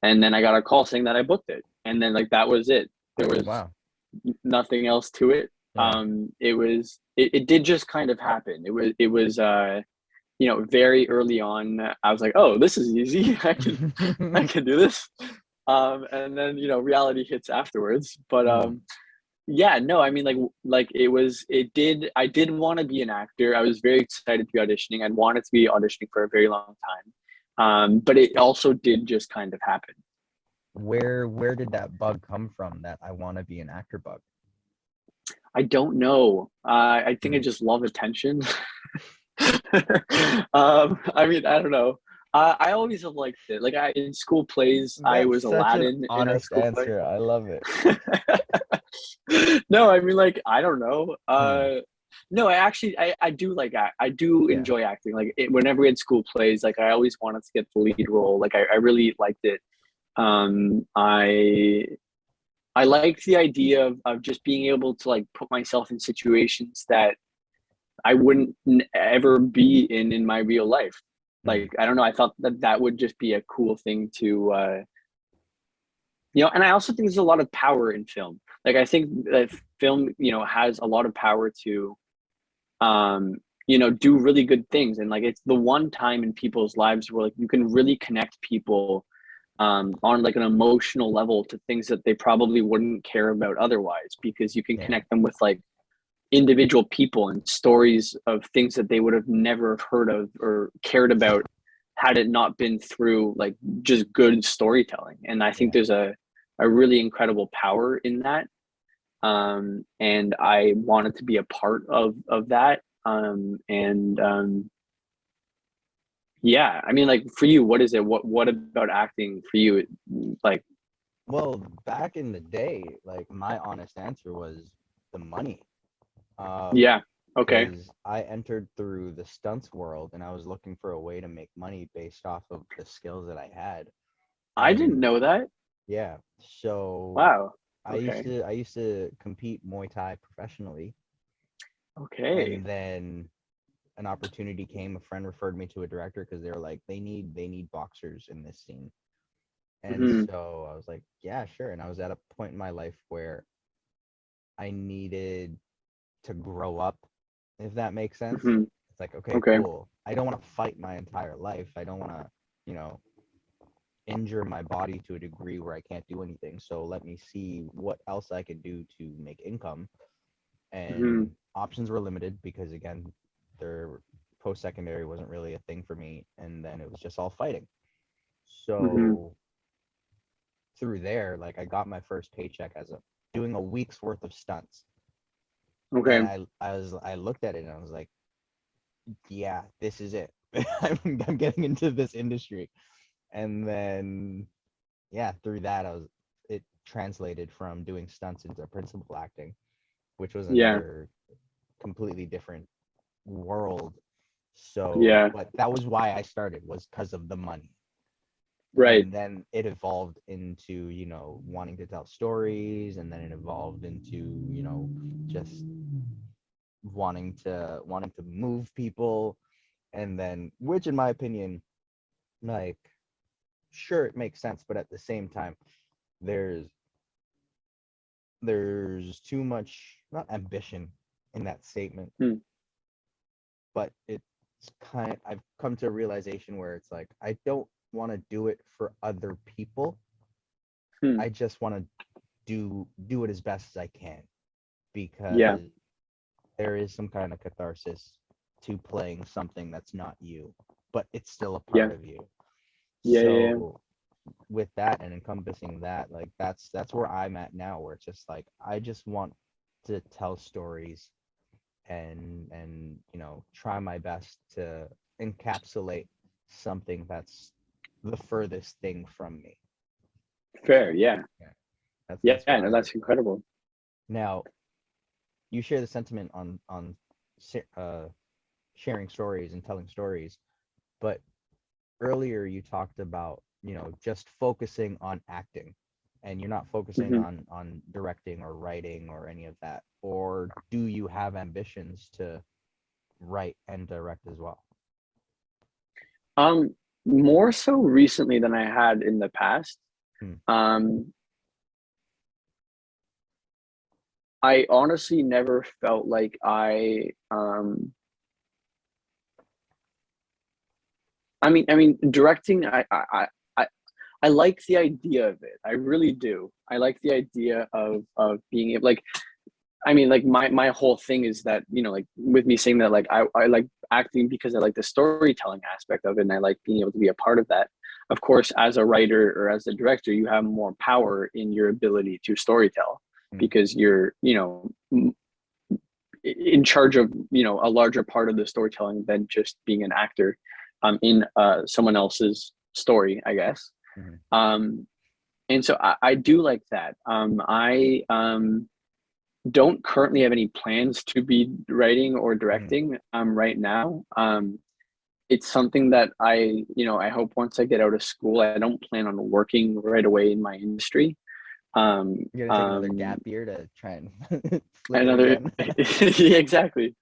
and then I got a call saying that I booked it, and then like that was it. There was Wow. nothing else to it. Yeah. It did just kind of happen. It was very early on. I was like, oh, this is easy. I can do this. And then reality hits afterwards. But Mm. yeah, no, I mean I did want to be an actor. I was very excited to be auditioning. I'd wanted to be auditioning for a very long time. But it also did just kind of happen. Where did that bug come from, that I want to be an actor bug? I don't know. I think I Mm. just love attention. I mean, I don't know. I always have liked it. Like in school plays, I That's was such an Aladdin in a honest school play. answer. I love it. No, I mean, like I don't know. Hmm. No, I do like I do Yeah. enjoy acting. Like whenever we had school plays, like I always wanted to get the lead role. Like I really liked it. Um, I I like the idea of just being able to like put myself in situations that I wouldn't ever be in my real life. Mm, Like I don't know, I thought that that would just be a cool thing to and I also think there's a lot of power in film. Like I think that film, has a lot of power to do really good things. And like it's the one time in people's lives where like you can really connect people on like an emotional level to things that they probably wouldn't care about otherwise, because you can yeah. connect them with like individual people and stories of things that they would have never heard of or cared about had it not been through like just good storytelling. And I think Yeah. there's a really incredible power in that. And I wanted to be a part of that. And Yeah, I mean, like for you, what is it? What about acting for you? Like, Well, back in the day, like my honest answer was the money. yeah, okay. Because I entered through the stunts world and I was looking for a way to make money based off of the skills that I had. I didn't And know that. yeah, so Wow. I used Okay. to I used to compete Muay Thai professionally, Okay. and then an opportunity came. A friend referred me to a director because they were like, they need boxers in this scene. And Hmm. so I was like, yeah, sure. And I was at a point in my life where I needed to grow up, if that makes sense. Hmm. It's like, okay, Okay. cool. I don't want to fight my entire life. I don't want to, you know, injure my body to a degree where I can't do anything. So let me see what else I can do to make income. Hmm. And options were limited because again, their post secondary wasn't really a thing for me. And then it was just all fighting. Hmm. So through there, like I got my first paycheck as a doing a week's worth of stunts. And Okay. I looked at it and I was like, yeah, this is it. I'm getting into this industry. And then yeah, through that it translated from doing stunts into principal acting, which was Yeah. another completely different world. So, Yeah. but that was why I started, was because of the money. Right. And then it evolved into, wanting to tell stories, and then it evolved into, just wanting to move people, and then, which in my opinion, like, sure, it makes sense, but at the same time, there's there's too much, not ambition in that statement, Hmm. but it's I've come to a realization where it's like I don't want to do it for other people. Hmm. I just want to do it as best as I can, Yeah. because there is some kind of catharsis to playing something that's not you, but it's still a Yeah. part of you. Yeah. Yeah. So with that and encompassing that, like that's where I'm at now, where it's just like I just want to tell stories, and try my best to encapsulate something that's the furthest thing from me. Fair. Yeah. Yeah, that's Yeah. where No, I'm at. that's incredible. Now, you share the sentiment on sharing stories and telling stories, but earlier you talked about, just focusing on acting, and you're not focusing Hmm. on directing or writing or any of that. Or do you have ambitions to write and direct as well? Um, More so recently than I had in the past. Hmm. Um, I honestly never felt like I mean directing I I like the idea of it. I really do. I like the idea of being able, like, I mean, like my whole thing is that, like with me saying that, like I like acting because I like the storytelling aspect of it, and I like being able to be a part of that. Of course, as a writer or as a director, you have more power in your ability to storytell, Hmm. because you're, in charge of, a larger part of the storytelling than just being an actor in someone else's story, I guess. Hmm. um and so I do like that. I don't currently have any plans to be writing or Mhm. directing right now. It's something that I hope once I get out of school, I don't plan on working right away in my industry. Um, You're gonna take another um, gap year to try and flip it another, again. yeah, exactly.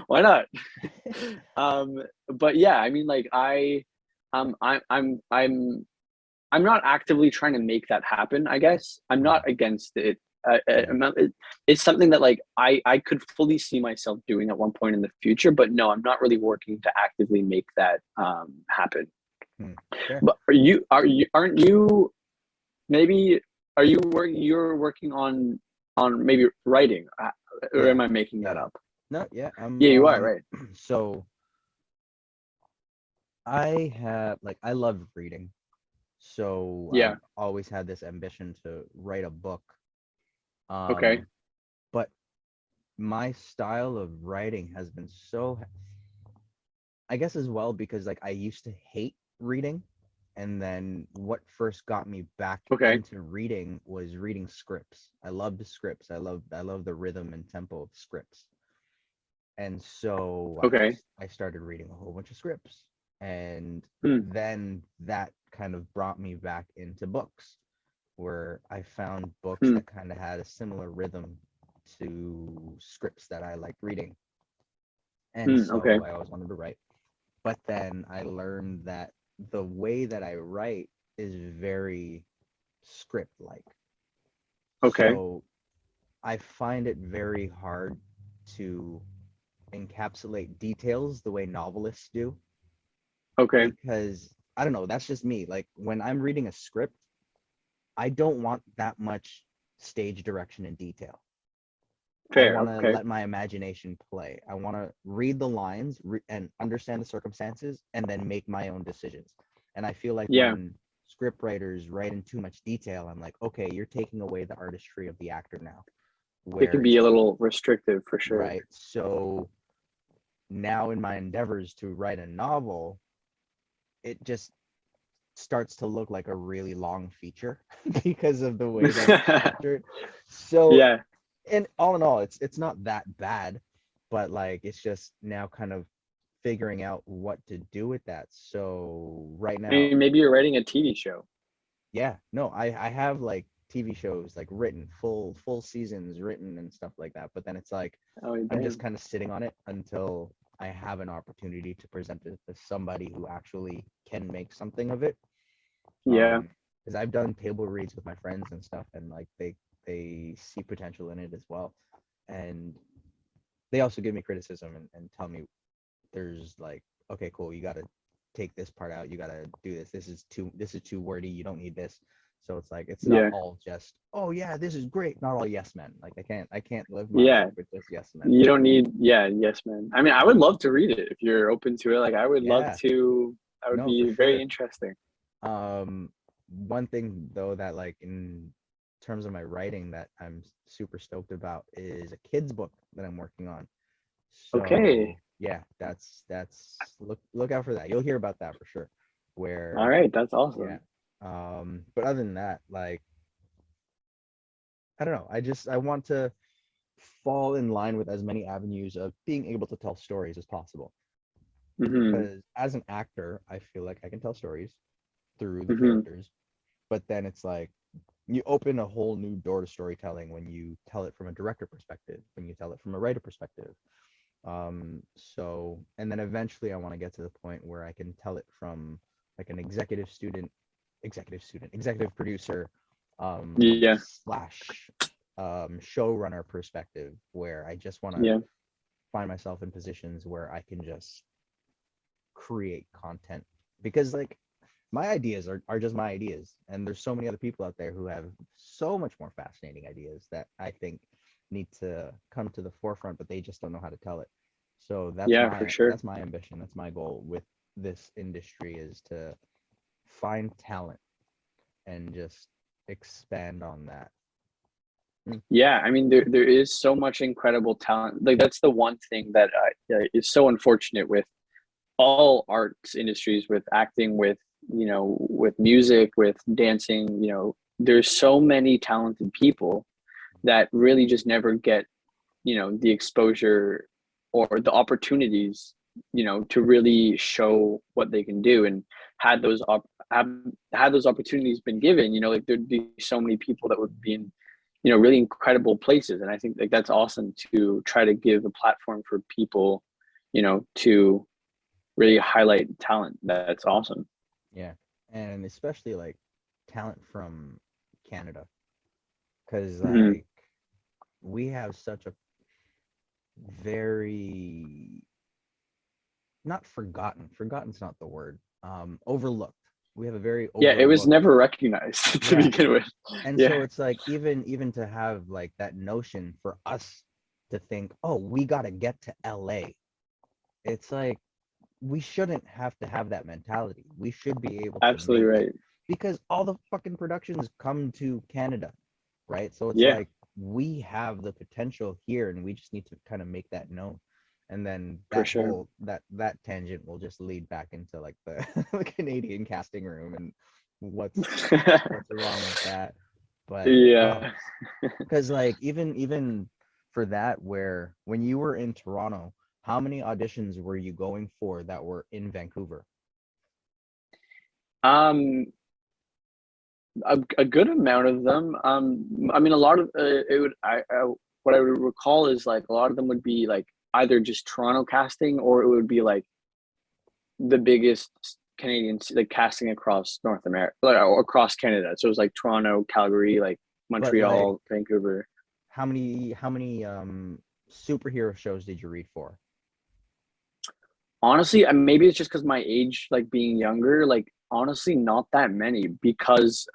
Why not? Um, but yeah, I mean, like um, I, I'm, I'm, I'm not actively trying to make that happen. I guess I'm not Mhm. against it. Yeah. It's something that like I could fully see myself doing at one point in the future, but no, I'm not really working to actively make that happen. Hmm. Fair. But aren't you maybe are you working you're working on maybe writing, or Yeah. am I making that Yeah. up? No, yeah, Yeah, you are right. so I have like I love reading. So I've Yeah. always had this ambition to write a book. Okay. Um, but my style of writing has been so, I guess as well because like I used to hate reading, and then what first got me back Okay. into reading was reading scripts. I loved scripts. I love the rhythm and tempo of scripts. And so Okay. I started reading a whole bunch of scripts, and Hmm. then that kind of brought me back into books, where I found books Hmm. that kind of had a similar rhythm to scripts that I like reading. And Hmm. Okay. so I always wanted to write. But then I learned that the way that I write is very script like. Okay. So I find it very hard to encapsulate details the way novelists do, Okay. because I don't know, that's just me. Like when I'm reading a script, I don't want that much stage direction and detail. I Fair. want to Okay. let my imagination play. I want to read the lines and understand the circumstances and then make my own decisions. And I feel like Yeah. when script writers write in too much detail, I'm like, okay, you're taking away the artistry of the actor now. It can Where be a it's little restrictive for sure. right. So now in my endeavors to write a novel, it just starts to look like a really long feature because of the way that it's structured. So, Yeah. and all in all, it's not that bad, but like it's just now kind of figuring out what to do with that. So right I now, mean, maybe you're writing a TV show. yeah, no, I have like TV shows like written, full seasons written and stuff like that. But then it's like Oh, I'm just damn. kind of sitting on it until I have an opportunity to present it to somebody who actually can make something of it. Yeah. Because I've done table reads with my friends and stuff, and like they see potential in it as well, and they also give me criticism and tell me there's like, okay, cool, you got to take this part out, you got to do this, this is too wordy, you don't need this. So it's like it's not Yeah. all just, oh yeah, this is great, not all yes men. Like I can't live my life Yeah. with just yes men. You don't need, yeah, yes, man. I mean, I would love to read it if you're open to it. Like, I would love Yeah, to, that would no, for be very sure. interesting. Um, one thing though that like in terms of my writing that I'm super stoked about is a kids book that I'm working on. Okay. So yeah, that's look out for that. You'll hear about that for sure. All Where right. That's yeah. awesome. But other than that, like I don't know. I want to fall in line with as many avenues of being able to tell stories as possible. Hmm. Because as an actor, I feel like I can tell stories through the Hmm. characters, but then it's like you open a whole new door to storytelling when you tell it from a director perspective, when you tell it from a writer perspective. So, and then eventually I want to get to the point where I can tell it from like an executive producer, Yeah. slash showrunner perspective, where I just want to Yeah. find myself in positions where I can just create content, because like my ideas are just my ideas, and there's so many other people out there who have so much more fascinating ideas that I think need to come to the forefront, but they just don't know how to tell it. So that's Yeah, for my sure. that's my ambition, that's my goal with this industry, is to find talent and just expand on that. Mm. Yeah. I mean, there is so much incredible talent. Like, that's the one thing that is so unfortunate with all arts industries, with acting, with, with music, with dancing, there's so many talented people, that really just never get, the exposure or the opportunities, to really show what they can do. And had those had those opportunities been given, like there'd be so many people that would be in, really incredible places. And I think like that's awesome to try to give a platform for people, to really highlight talent. That's awesome. Yeah, and especially like talent from Canada, because Hmm. like we have such a very not forgotten. Forgotten's not the word. Overlooked. We have a very Yeah, it was overlooked. never recognized to Yeah, begin with. and so Yeah, it's like even to have like that notion for us to think, oh, we got to get to LA. It's like we shouldn't have to have that mentality. We should be able to absolutely make it right. because all the fucking productions come to Canada, right? So it's Yeah, like we have the potential here and we just need to kind of make that known. And then for that sure. whole that tangent will just lead back into like the, the Canadian casting room and what's wrong with that. But Yeah. because like even for that, where when you were in Toronto, how many auditions were you going for that were in Vancouver? Um, a good amount of them. I mean, a lot of it would. What I would recall is like a lot of them would be like either just Toronto casting, or it would be like the biggest Canadian like casting across North America, like across Canada. So it was like Toronto, Calgary, like But like Montreal, Vancouver. how many superhero shows did you read for? Honestly, maybe it's just because my age, like being younger, like honestly, not that many because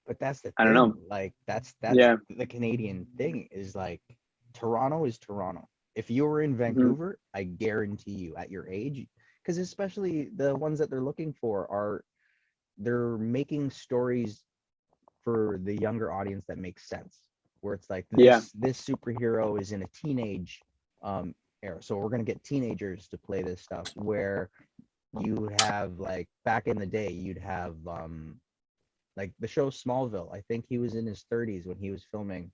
But that's the I don't thing. know. Like that's Yeah. the Canadian thing is like Toronto is Toronto. If you were in Hmm. Vancouver, I guarantee you at your age, because especially the ones that they're looking for are they're making stories for the younger audience that makes sense. Where it's like Yeah. this superhero is in a teenage era, so we're gonna get teenagers to play this stuff. Where you have like back in the day, you'd have like the show Smallville. I think he was in his 30s when he was filming,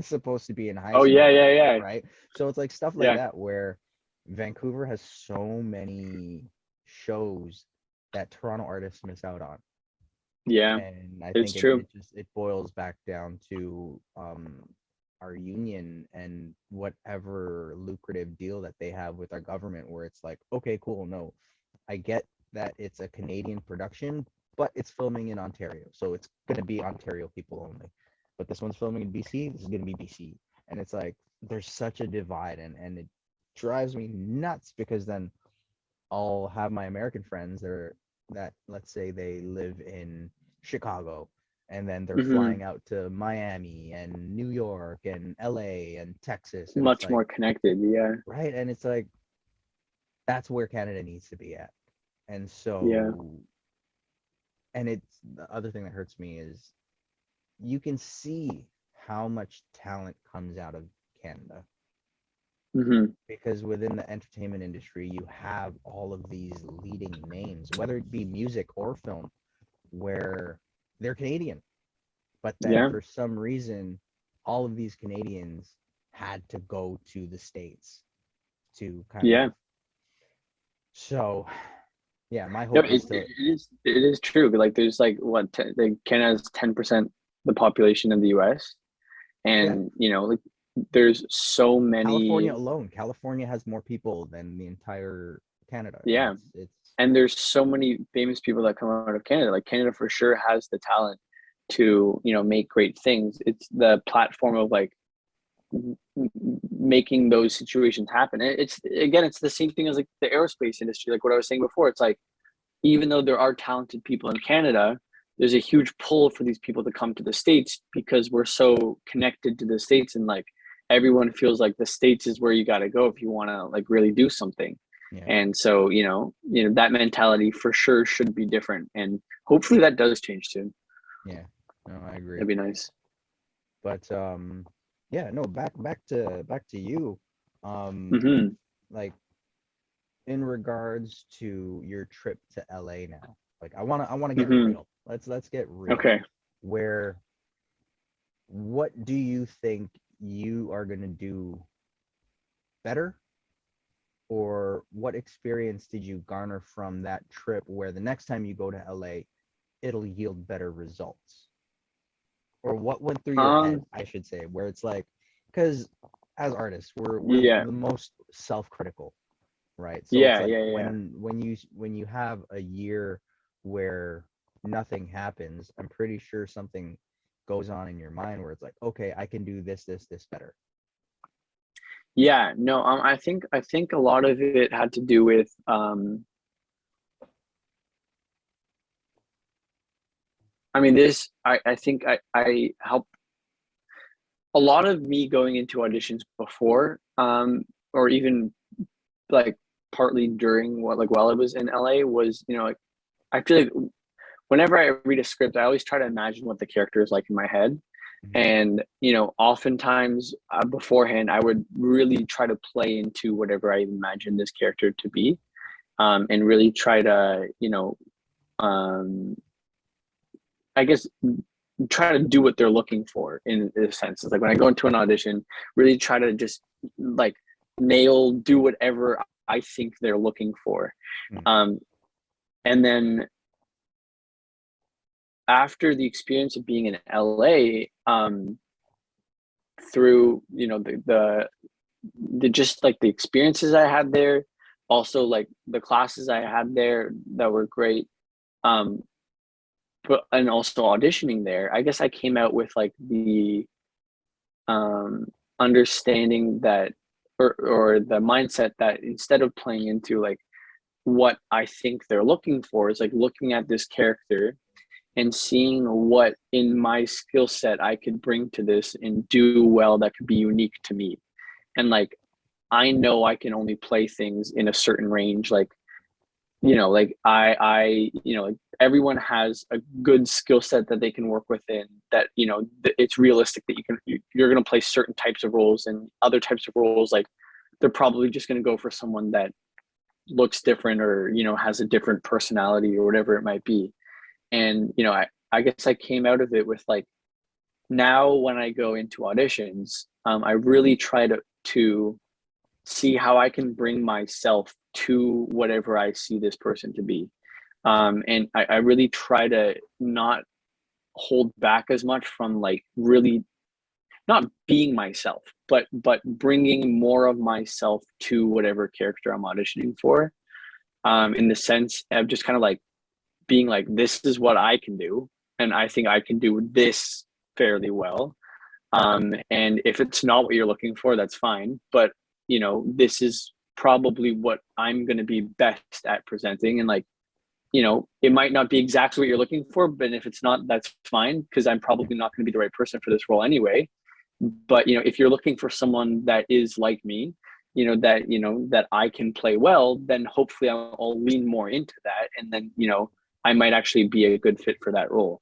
supposed to be in high Oh yeah, school, yeah, yeah, right? So it's like stuff like yeah, that where Vancouver has so many shows that Toronto artists miss out on. yeah. And I It's think it, true. it just it boils back down to our union and whatever lucrative deal that they have with our government, where it's like, okay, cool, no, I get that it's a Canadian production, but it's filming in Ontario, so it's gonna be Ontario people only. But this one's filming in BC, this is gonna be BC, and it's like there's such a divide, and it drives me nuts because then I'll have my American friends that let's say they live in Chicago and then they're Hmm. flying out to Miami and New York and LA and Texas, and it's Much like, more connected. Yeah, right, and it's like that's where Canada needs to be at. And yeah. so, and it's the other thing that hurts me is you can see how much talent comes out of Canada, Hmm. because within the entertainment industry you have all of these leading names, whether it be music or film, where they're Canadian, but then Yeah, for some reason all of these Canadians had to go to the States to kind of, yeah. so yeah, my No, hope is to, it is true. Like there's like what like Canada's 10% the population of the U.S. yeah, and like there's so California many. alone, California has more people than the entire Canada, and Yeah, it's and there's so many famous people that come out of Canada. Like Canada for sure has the talent to make great things. It's the platform of like making those situations happen. And it's again, it's the same thing as like the aerospace industry. Like what I was saying before, it's like even though there are talented people in Canada, there's a huge pull for these people to come to the States because we're so connected to the States, and like everyone feels like the States is where you got to go if you want to like really do something. yeah, And so, that mentality for sure should be different. And hopefully that does change soon. yeah, no, I agree. That'd be nice. But yeah, no, back to you, um Hmm. like in regards to your trip to LA now. Like I want to get Hmm. real. Let's get real. Okay. Where what do you think you are going to do better, or what experience did you garner from that trip where the next time you go to LA it'll yield better results? Or what went through your head, Um, I should say, where it's like, because as artists we're yeah, the most self-critical, right? So it's yeah, like yeah, yeah. when you have a year where nothing happens, I'm pretty sure something goes on in your mind where it's like, okay, I can do this better. Yeah, no, I think a lot of it had to do with I mean this I think I help a lot of me going into auditions before or even like partly during what like while I was in LA was, you know, like I feel like whenever I read a script, I always try to imagine what the character is like in my head. Mhm. And, you know, oftentimes beforehand, I would really try to play into whatever I imagine this character to be, and really try to, you know, um, I guess try to do what they're looking for in a sense. It's like when I go into an audition, really try to just like do whatever I think they're looking for. Mhm. Um, and then after the experience of being in LA, through you know the just like the experiences I had there, also like the classes I had there that were great, um, but and also auditioning there. I guess I came out with like the um, understanding that or the mindset that instead of playing into like what I think they're looking for is like looking at this character and seeing what in my skill set I could bring to this and do well that could be unique to me. And like I know I can only play things in a certain range. Like, you know, like you know, like everyone has a good skill set that they can work within that, you know, it's realistic that you're going to play certain types of roles and other types of roles. Like they're probably just going to go for someone that looks different or, you know, has a different personality or whatever it might be. And, you know, I guess I came out of it with like, now when I go into auditions, I really try to see how I can bring myself to whatever I see this person to be. And I really try to not hold back as much from like really not being myself, but bringing more of myself to whatever character I'm auditioning for. In the sense of just kind of like being like, this is what I can do, and I think I can do this fairly well. And if it's not what you're looking for, that's fine. But you know, this is probably what I'm going to be best at presenting. And like, you know, it might not be exactly what you're looking for, but if it's not, that's fine because I'm probably not going to be the right person for this role anyway. But you know, if you're looking for someone that is like me, you know that I can play well, then hopefully I'll lean more into that, and then you know I might actually be a good fit for that role.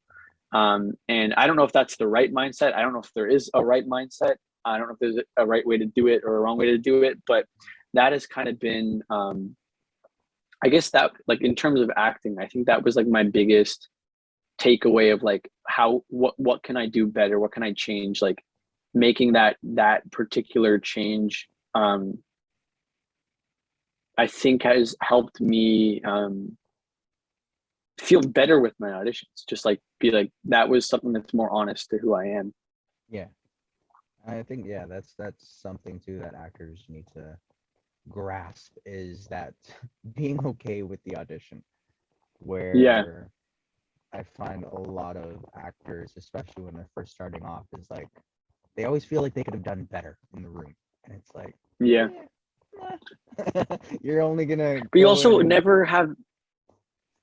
And I don't know if that's the right mindset. I don't know if there is a right mindset. I don't know if there's a right way to do it or a wrong way to do it, but that has kind of been, I guess that like in terms of acting, I think that was like my biggest takeaway of like what can I do better? What can I change? Like making that particular change, I think has helped me feel better with my auditions. Just like be like that was something that's more honest to who I am. Yeah, I think, yeah, that's something too that actors need to grasp, is that being okay with the audition, Yeah, where I find a lot of actors, especially when they're first starting off, is like they always feel like they could have done better in the room, and it's like, yeah. you're only gonna But go in and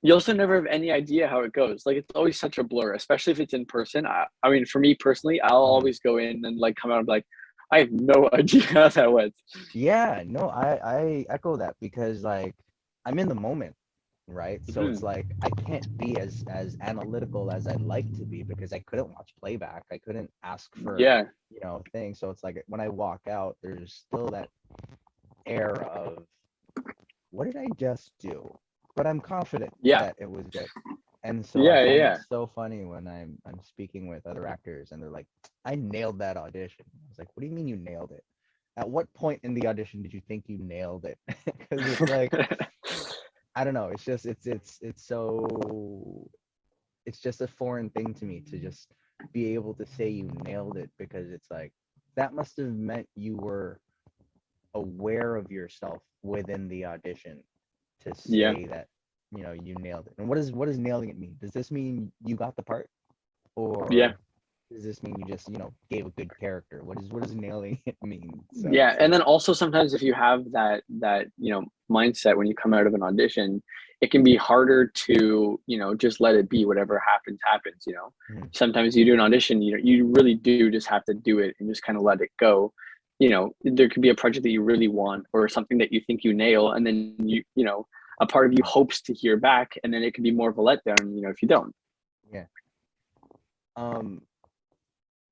you also never have any idea how it goes. Like it's always such a blur, especially if it's in person. I mean, for me personally, I'll Mhm. always go in and like come out and be like, I have no idea how that went. Yeah, no, I echo that because like I'm in the moment, right? So it's Mhm. like I can't be as analytical as I'd like to be because I couldn't watch playback. I couldn't ask for, Yeah, things. So it's like when I walk out, there's still that air of what did I just do? But I'm confident yeah. that it was good. And so I Yeah, find it yeah. so funny when I'm speaking with other actors and they're like, I nailed that audition. I was like, what do you mean you nailed it? At what point in the audition did you think you nailed it? Because it's like, I don't know. It's just it's so it's just a foreign thing to me to just be able to say you nailed it, because it's like that must have meant you were aware of yourself within the audition to Yeah. say that you nailed it. And what does nailing it mean? Does this mean you got the part, Yeah. or does this mean you just gave a good character? What does nailing it mean? So Yeah. it's And like, then also sometimes if you have that, mindset when you come out of an audition, it can be harder to, just let it be. Whatever happens. mhm, Sometimes you do an audition, you really do just have to do it and just kind of let it go. There could be a project that you really want or something that you think you nail, and then a part of you hopes to hear back, and then it can be more of a letdown, if you don't. yeah. Um,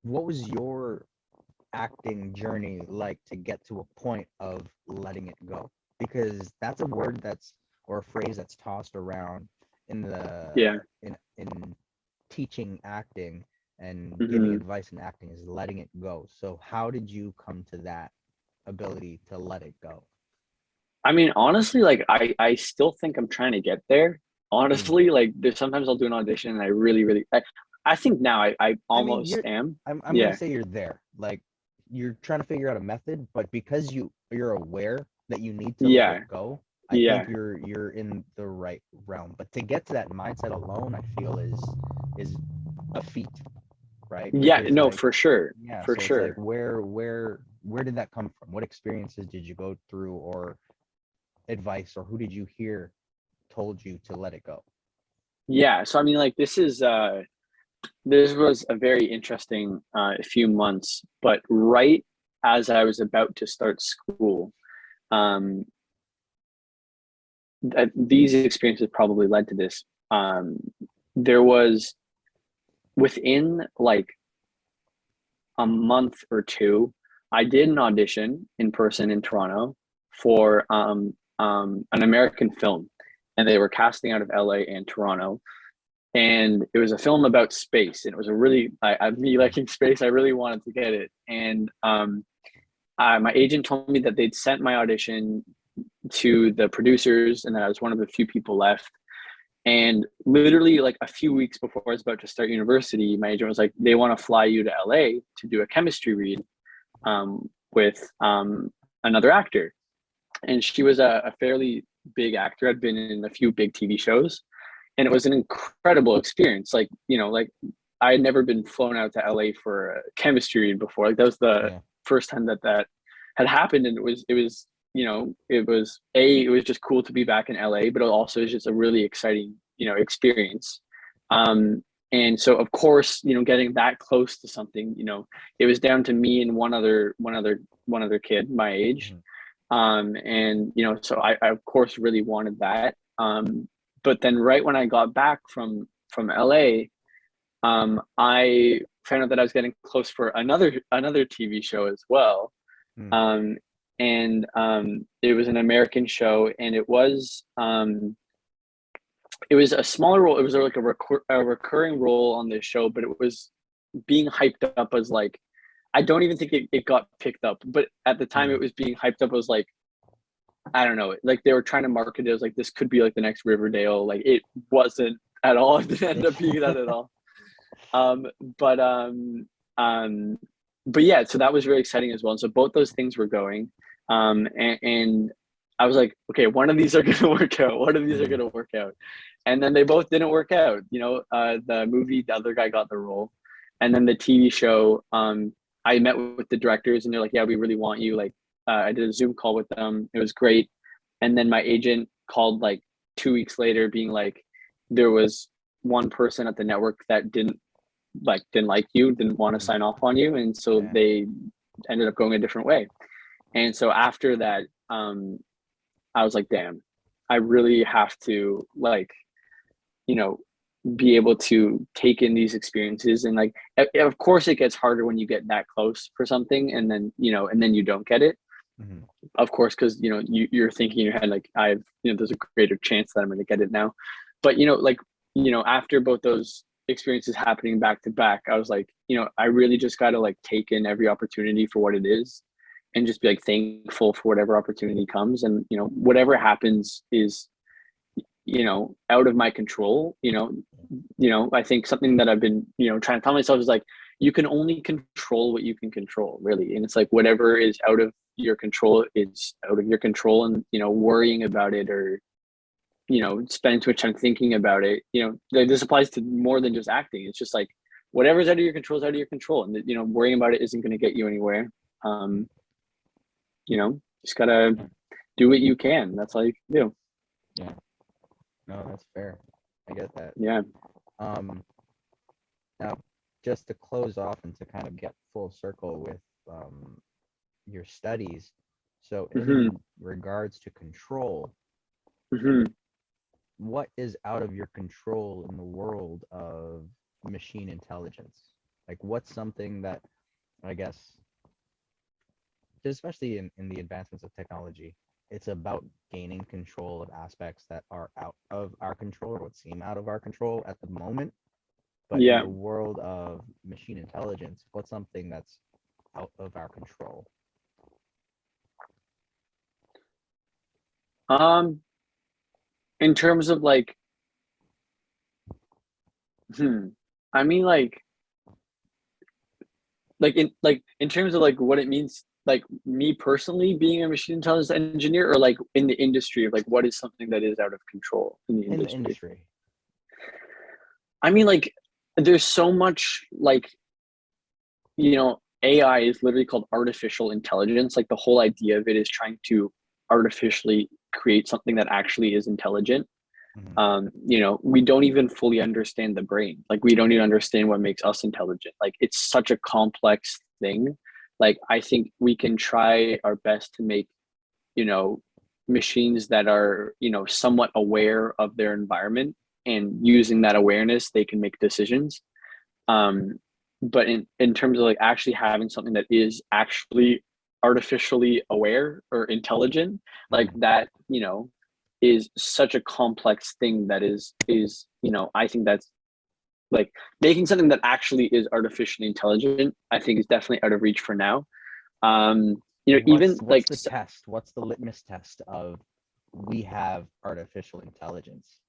what was your acting journey like to get to a point of letting it go? Because that's a word that's or a phrase that's tossed around in the Yeah. in teaching acting and giving Hmm. advice in acting, is letting it go. So how did you come to that ability to let it go? I mean, honestly, like I still think I'm trying to get there. Mm. Honestly, like there's sometimes I'll do an audition and I really, really, I think now I I mean, almost am. I'm gonna Yeah. say you're there. Like you're trying to figure out a method, but because you're aware that you need to let it Yeah. go, I think Yeah. you're in the right realm. But to get to that mindset alone, I feel is a feat, right? Yeah. Because No, like, for sure. yeah, For so it's like sure. where did that come from? What experiences did you go through, or advice, or who did you hear told you to let it go? Yeah. So I mean, like this was a very interesting few months, but right as I was about to start school, um, these experiences probably led to this. There was within like a month or two, I did an audition in person in Toronto for an American film, and they were casting out of LA and Toronto. And it was a film about space, and it was a really me liking space. I really wanted to get it, and my agent told me that they'd sent my audition to the producers, and that I was one of the few people left. And literally, like a few weeks before I was about to start university, my agent was like, "They want to fly you to LA to do a chemistry read with another actor." And she was a fairly big actor. I'd been in a few big TV shows, and it was an incredible experience. Like I had never been flown out to LA for a chemistry read before. Like that was the Yeah. first time that had happened, and it was just cool to be back in LA, but it also is just a really exciting experience. Um, and so of course, getting that close to something, it was down to me and one other kid my age. Mhm. And so I of course really wanted that. But then right when I got back from LA, I found out that I was getting close for another TV show as well. Mm. Um, and it was an American show, and it was a smaller role. It was like a recurring role on this show, but it was being hyped up as like, I don't even think it got picked up, but at the time it Mm. was being hyped up as like, I don't know, like they were trying to market it as like this could be like the next Riverdale. Like it wasn't at all. It didn't end up being that at all. Um, but um, um, but yeah, so that was really exciting as well. And so both those things were going, and I was like, okay, one of these are going to work out. One of these are Mm. going to work out, and then they both didn't work out. The movie, the other guy got the role, and then the TV show. I met with the directors, and they're like, yeah, we really want you. Like, I did a Zoom call with them. It was great, and then my agent called like 2 weeks later, being like, there was one person at the network that didn't like you, didn't want to Mm. sign off on you, and so Yeah. they ended up going a different way. And so after that, I was like, damn, I really have to like, you know, be able to take in these experiences. And like, of course it gets harder when you get that close for something, and then you don't get it, Mhm. of course, because you're thinking in your head like, there's a greater chance that I'm going to get it now. But like, after both those experiences happening back to back, I was like, I really just got to like take in every opportunity for what it is and just be like thankful for whatever opportunity comes. And, whatever happens is, out of my control. I think something that I've been, trying to tell myself is like, you can only control what you can control, really. And it's like, whatever is out of your control is out of your control. And, worrying about it or, spending too much time thinking about it, this applies to more than just acting. It's just like, whatever's out of your control is out of your control. And, worrying about it isn't going to get you anywhere. Just gotta do what you can. That's all you can do. Yeah. No, that's fair. I get that. Yeah. Now, just to close off and to kind of get full circle with your studies. So in regards to control, what is out of your control in the world of machine intelligence? Like, what's something that, I guess, especially in the advancements of technology, it's about gaining control of aspects that are out of our control or would seem out of our control at the moment. But in the world of machine intelligence, what's something that's out of our control? In terms of like, I mean, in terms of like what it means, like me personally being a machine intelligence engineer, or like in the industry of like what is something that is out of control in the industry. I mean, like, there's so much like, AI is literally called artificial intelligence. Like the whole idea of it is trying to artificially create something that actually is intelligent. We don't even fully understand the brain. Like we don't even understand what makes us intelligent. Like it's such a complex thing. Like I think we can try our best to make, machines that are, somewhat aware of their environment, and using that awareness, they can make decisions. But in terms of like actually having something that is actually artificially aware or intelligent, like that, is such a complex thing that is, I think that's like making something that actually is artificially intelligent, I think is definitely out of reach for now. What's the test? What's the litmus test of we have artificial intelligence?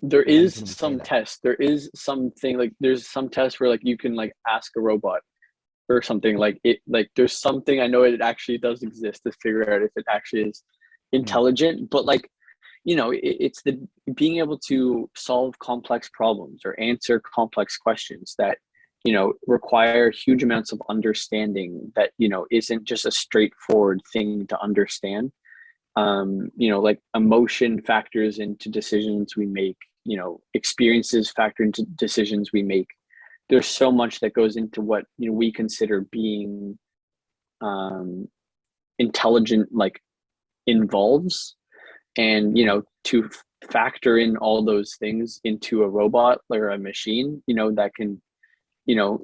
There is some test. There is something like there's some test where like you can like ask a robot or something like it, like there's something, I know it actually does exist to figure out if it actually is intelligent. But like, it's the being able to solve complex problems or answer complex questions that, require huge amounts of understanding that, isn't just a straightforward thing to understand. Like emotion factors into decisions we make, experiences factor into decisions we make. There's so much that goes into what, we consider being intelligent, like involves. And, to factor in all those things into a robot or a machine, that can,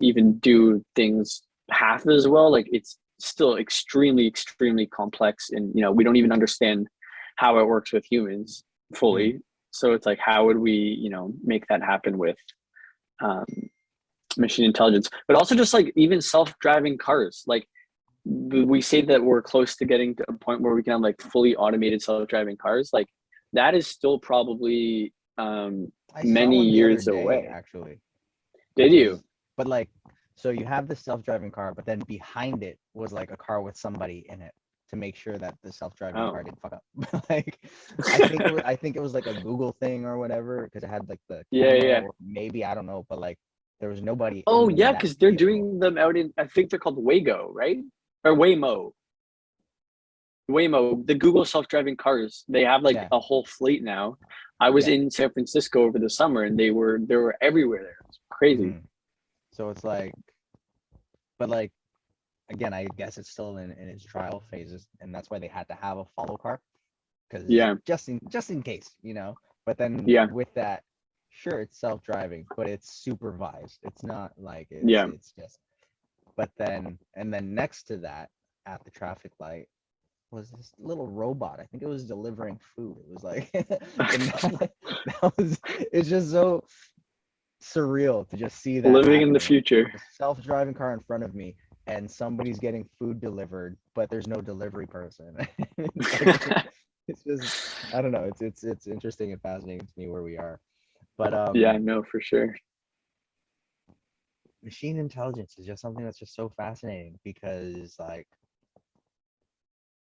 even do things half as well. Like it's still extremely, extremely complex. And, we don't even understand how it works with humans fully. So it's like, how would we, make that happen with machine intelligence? But also just like even self-driving cars. Like we say that we're close to getting to a point where we can have like fully automated self-driving cars. Like that is still probably many years away. Actually, did you? But like, so you have the self-driving car, but then behind it was like a car with somebody in it to make sure that the self-driving car didn't fuck up. Like, I think it was like a Google thing or whatever, because it had like the camera, or maybe, I don't know, but like there was nobody. Oh yeah, because they're doing them out in, I think they're called Waygo, right? Or Waymo. The Google self-driving cars, they have like a whole fleet now. I was in San Francisco over the summer, and they were everywhere there. It's crazy. So it's like, but like, again, I guess it's still in its trial phases, and that's why they had to have a follow car, because just in case, But then with that, sure, it's self-driving, but it's supervised. It's not like it's just. But then, and then next to that, at the traffic light, was this little robot. I think it was delivering food. It was like, and that was, it's just so surreal to just see that Living in the happening. future. A self-driving car in front of me, and somebody's getting food delivered, but there's no delivery person. It's just, I don't know. It's interesting and fascinating to me where we are. But Yeah, no, for sure. machine intelligence is just something that's just so fascinating because like,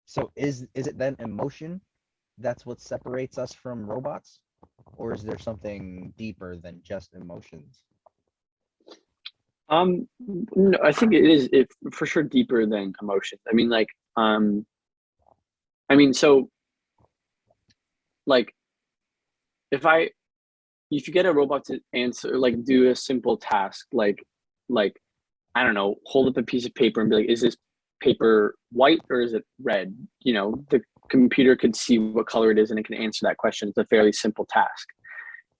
so is it then emotion that's what separates us from robots, or is there something deeper than just emotions? No, I think it is it for sure deeper than emotions. I mean, like, I mean, so like if I if you get a robot to answer like do a simple task like I don't know, hold up a piece of paper and be like, is this paper white or is it red? You know, the computer could see what color it is and it can answer that question. It's a fairly simple task.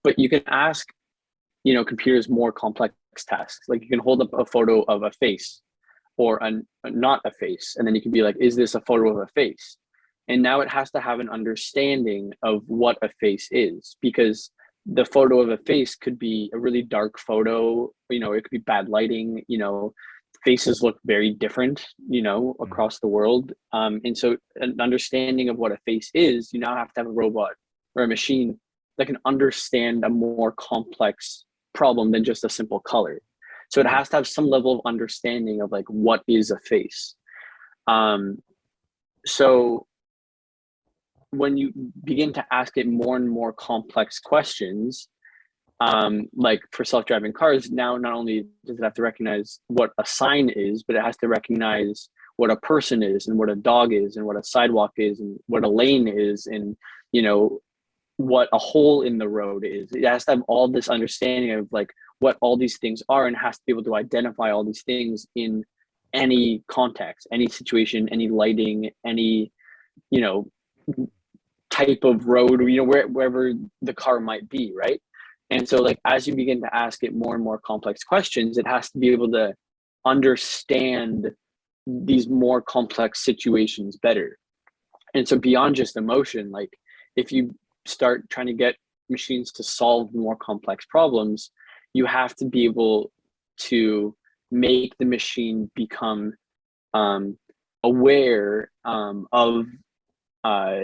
But you can ask, you know, computers more complex tasks. Like you can hold up a photo of a face or not a face, and then you can be like, is this a photo of a face? And now it has to have an understanding of what a face is because the photo of a face could be a really dark photo, you know, it could be bad lighting, you know, faces look very different, you know, Mm. across the world. And so an understanding of what a face is, you now have to have a robot or a machine that can understand a more complex problem than just a simple color. So it Yeah. has to have some level of understanding of like what is a face. Um, so when you begin to ask it more and more complex questions, like for self-driving cars, now not only does it have to recognize what a sign is, but it has to recognize what a person is and what a dog is and what a sidewalk is and what a lane is and you know what a hole in the road is. It has to have all this understanding of like what all these things are and has to be able to identify all these things in any context, any situation, any lighting, any, you know, type of road, you know, wherever the car might be, right? And so like as you begin to ask it more and more complex questions, it has to be able to understand these more complex situations better. And so beyond just emotion, like if you start trying to get machines to solve more complex problems, you have to be able to make the machine become um, aware of uh,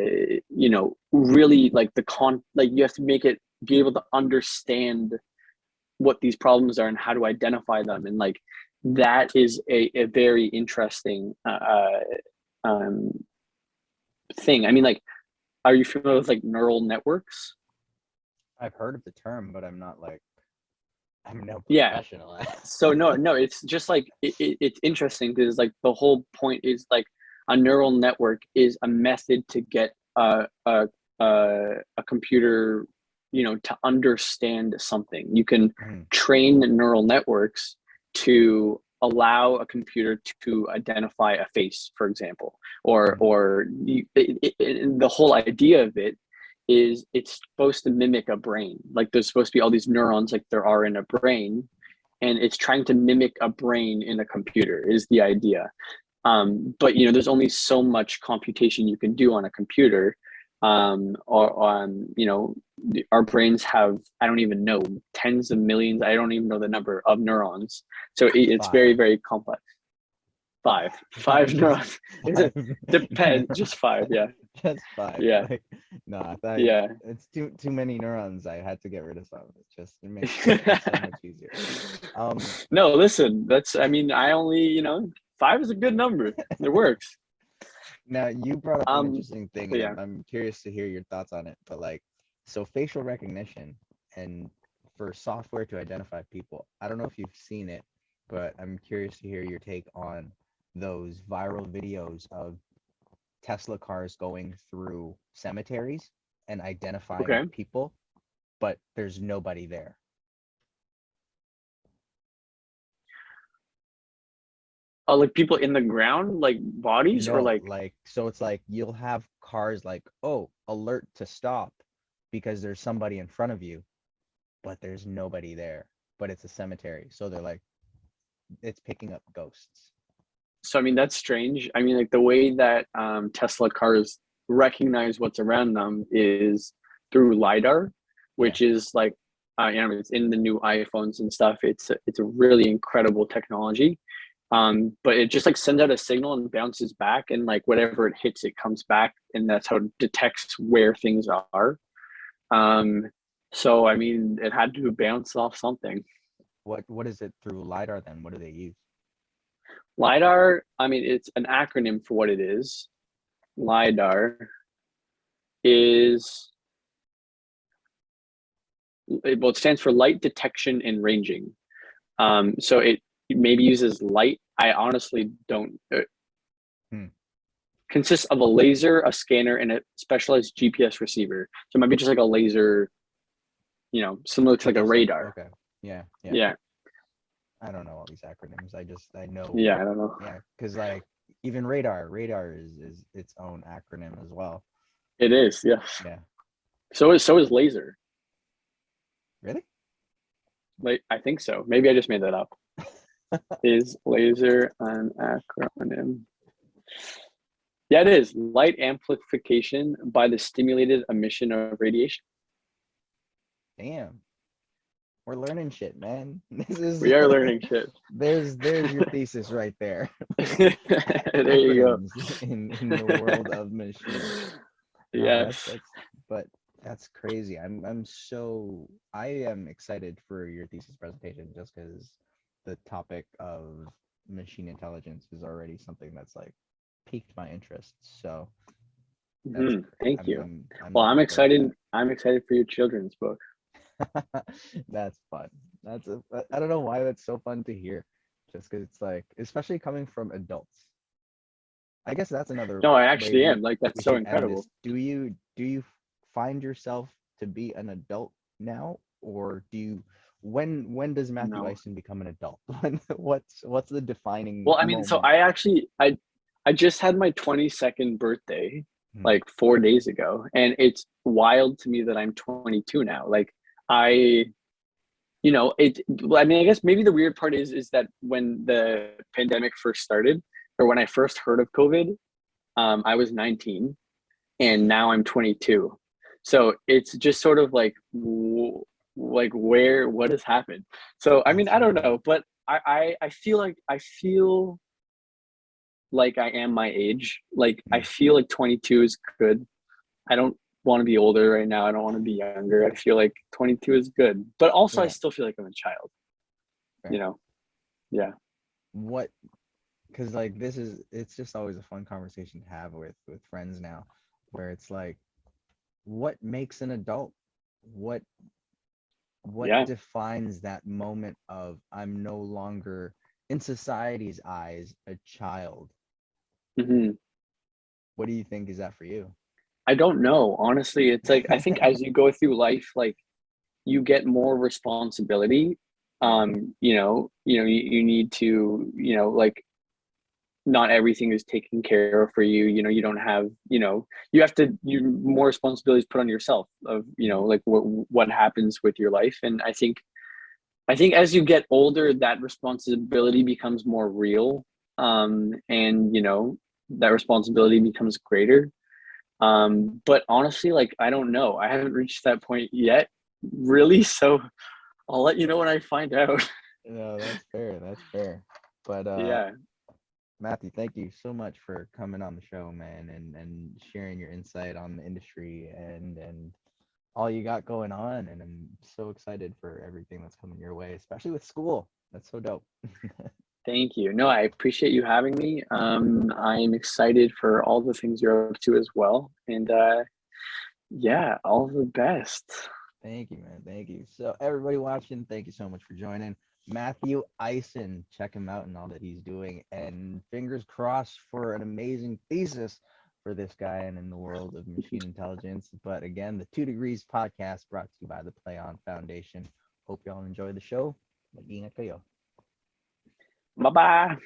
you know, really like like you have to make it be able to understand what these problems are and how to identify them and like that is a very interesting um, thing. I mean, like, are you familiar with like neural networks? I've heard of the term, but I'm not like, I'm no Yeah. professional. So no, it's just like it's interesting because like the whole point is like a neural network is a method to get a computer, you know, to understand something. You can Mhm. train neural networks to allow a computer to identify a face, for example, Mhm. the whole idea of it is it's supposed to mimic a brain. Like there's supposed to be all these neurons like there are in a brain, and it's trying to mimic a brain in a computer is the idea. But you know, there's only so much computation you can do on a computer. Or you know, our brains have I don't even know tens of millions. I don't even know the number of neurons. So it's very Five. very complex. Five Just neurons. Is five. it depends? Just five. Yeah, Just five. yeah, Like, no, I thought yeah. it's too many neurons. I had to get rid of some. It makes it so much easier. Um, No, listen, that's, I mean, I only, you know, five is a good number. It works. Now you brought up an Um, interesting thing, but and yeah. I'm curious to hear your thoughts on it. But like, so facial recognition and for software to identify people, I don't know if you've seen it, but I'm curious to hear your take on those viral videos of Tesla cars going through cemeteries and identifying Okay. people, but there's nobody there. Like people in the ground, like bodies or No, like, like, so it's like you'll have cars like, oh, alert to stop because there's somebody in front of you, but there's nobody there, but it's a cemetery. So they're like, it's picking up ghosts. So I mean that's strange. I mean, like the way that Tesla cars recognize what's around them is through LiDAR, Yeah. which is like it's in the new iPhones and stuff. It's a really incredible technology. But it just like sends out a signal and bounces back, and like whatever it hits, it comes back, and that's how it detects where things are. Um, so I mean, it had to bounce off something. What is it through LiDAR then? What do they use? LiDAR, I mean, it's an acronym for what it is. LiDAR is, well, it stands for light detection and ranging. So it maybe uses light. I honestly don't. Hmm. Consists of a laser, a scanner, and a specialized GPS receiver. So it might be just like a laser, similar to like a Interesting. radar. Okay. Yeah. Yeah. Yeah, I don't know all these acronyms. I know. yeah, I don't know. Yeah, because like even radar is its own acronym as well. It is, yes. Yeah. So is laser. Really? Like I think so. Maybe I just made that up. Is laser an acronym? Yeah, it is. Light amplification by the stimulated emission of radiation. Damn. We're learning shit, man. This is We are learning shit. there's your thesis right there. There you go. Acronyms in the world of machines. No, Yes. but that's crazy. I am excited for your thesis presentation just because the topic of machine intelligence is already something that's like piqued my interest. So Thank you. I'm Well, looking I'm forward to excited. I'm excited for your children's book. that. That's fun. I don't know why that's so fun to hear. Just because it's like, especially coming from adults. I guess that's another No, I way actually am. Like we that's so should end this. incredible. Do you find yourself to be an adult now, or when does Matthew No. Isen become an adult? What's the defining Well, I mean, so moment? I just had my 22nd birthday Hmm. like 4 days ago, and it's wild to me that I'm 22 now. Like I, I mean, I guess maybe the weird part is that when the pandemic first started, or when I first heard of COVID, I was 19, and now I'm 22. So it's just sort of like like what has happened. So I mean, That's I so don't funny. know, but I feel like I am my age. Like I Hmm. feel like 22 is good. I don't want to be older right now. I don't want to be younger. I feel like 22 is good. But also I Yeah, still feel like I'm a child, you fair. know. Yeah. What? Because like it's just always a fun conversation to have with friends now, where it's like, what makes an adult? What what Yeah. defines that moment of I'm no longer in society's eyes a child? hmm What do you think is that for you? I don't know. Honestly, it's like I think as you go through life, like you get more responsibility. Yeah. You need to, like not everything is taken care of for you. You don't have, you have to, more responsibilities put on yourself of, Mhm. like what happens with your life. And I think as you get older, that responsibility becomes more real. And that responsibility becomes greater. But honestly, like I don't know. I haven't reached that point yet, really. So I'll let you know when I find out. No, that's fair. That's fair. But Yeah. Matthew, thank you so much for coming on the show, man, and sharing your insight on the industry and all you got going on. And I'm so excited for everything that's coming your way, especially with school. That's so dope. Thank you. No, I appreciate you having me. I'm excited for all the things you're up to as well. And yeah, all the best. Thank you, man. Thank you. So everybody watching, thank you so much for joining. Matthew Isen, check him out and all that he's doing. And fingers crossed for an amazing thesis for this guy and in the world of machine intelligence. But again, the 2 Degrees podcast brought to you by the Play On Foundation. Hope y'all enjoy the show. Maging kayo. Bye bye.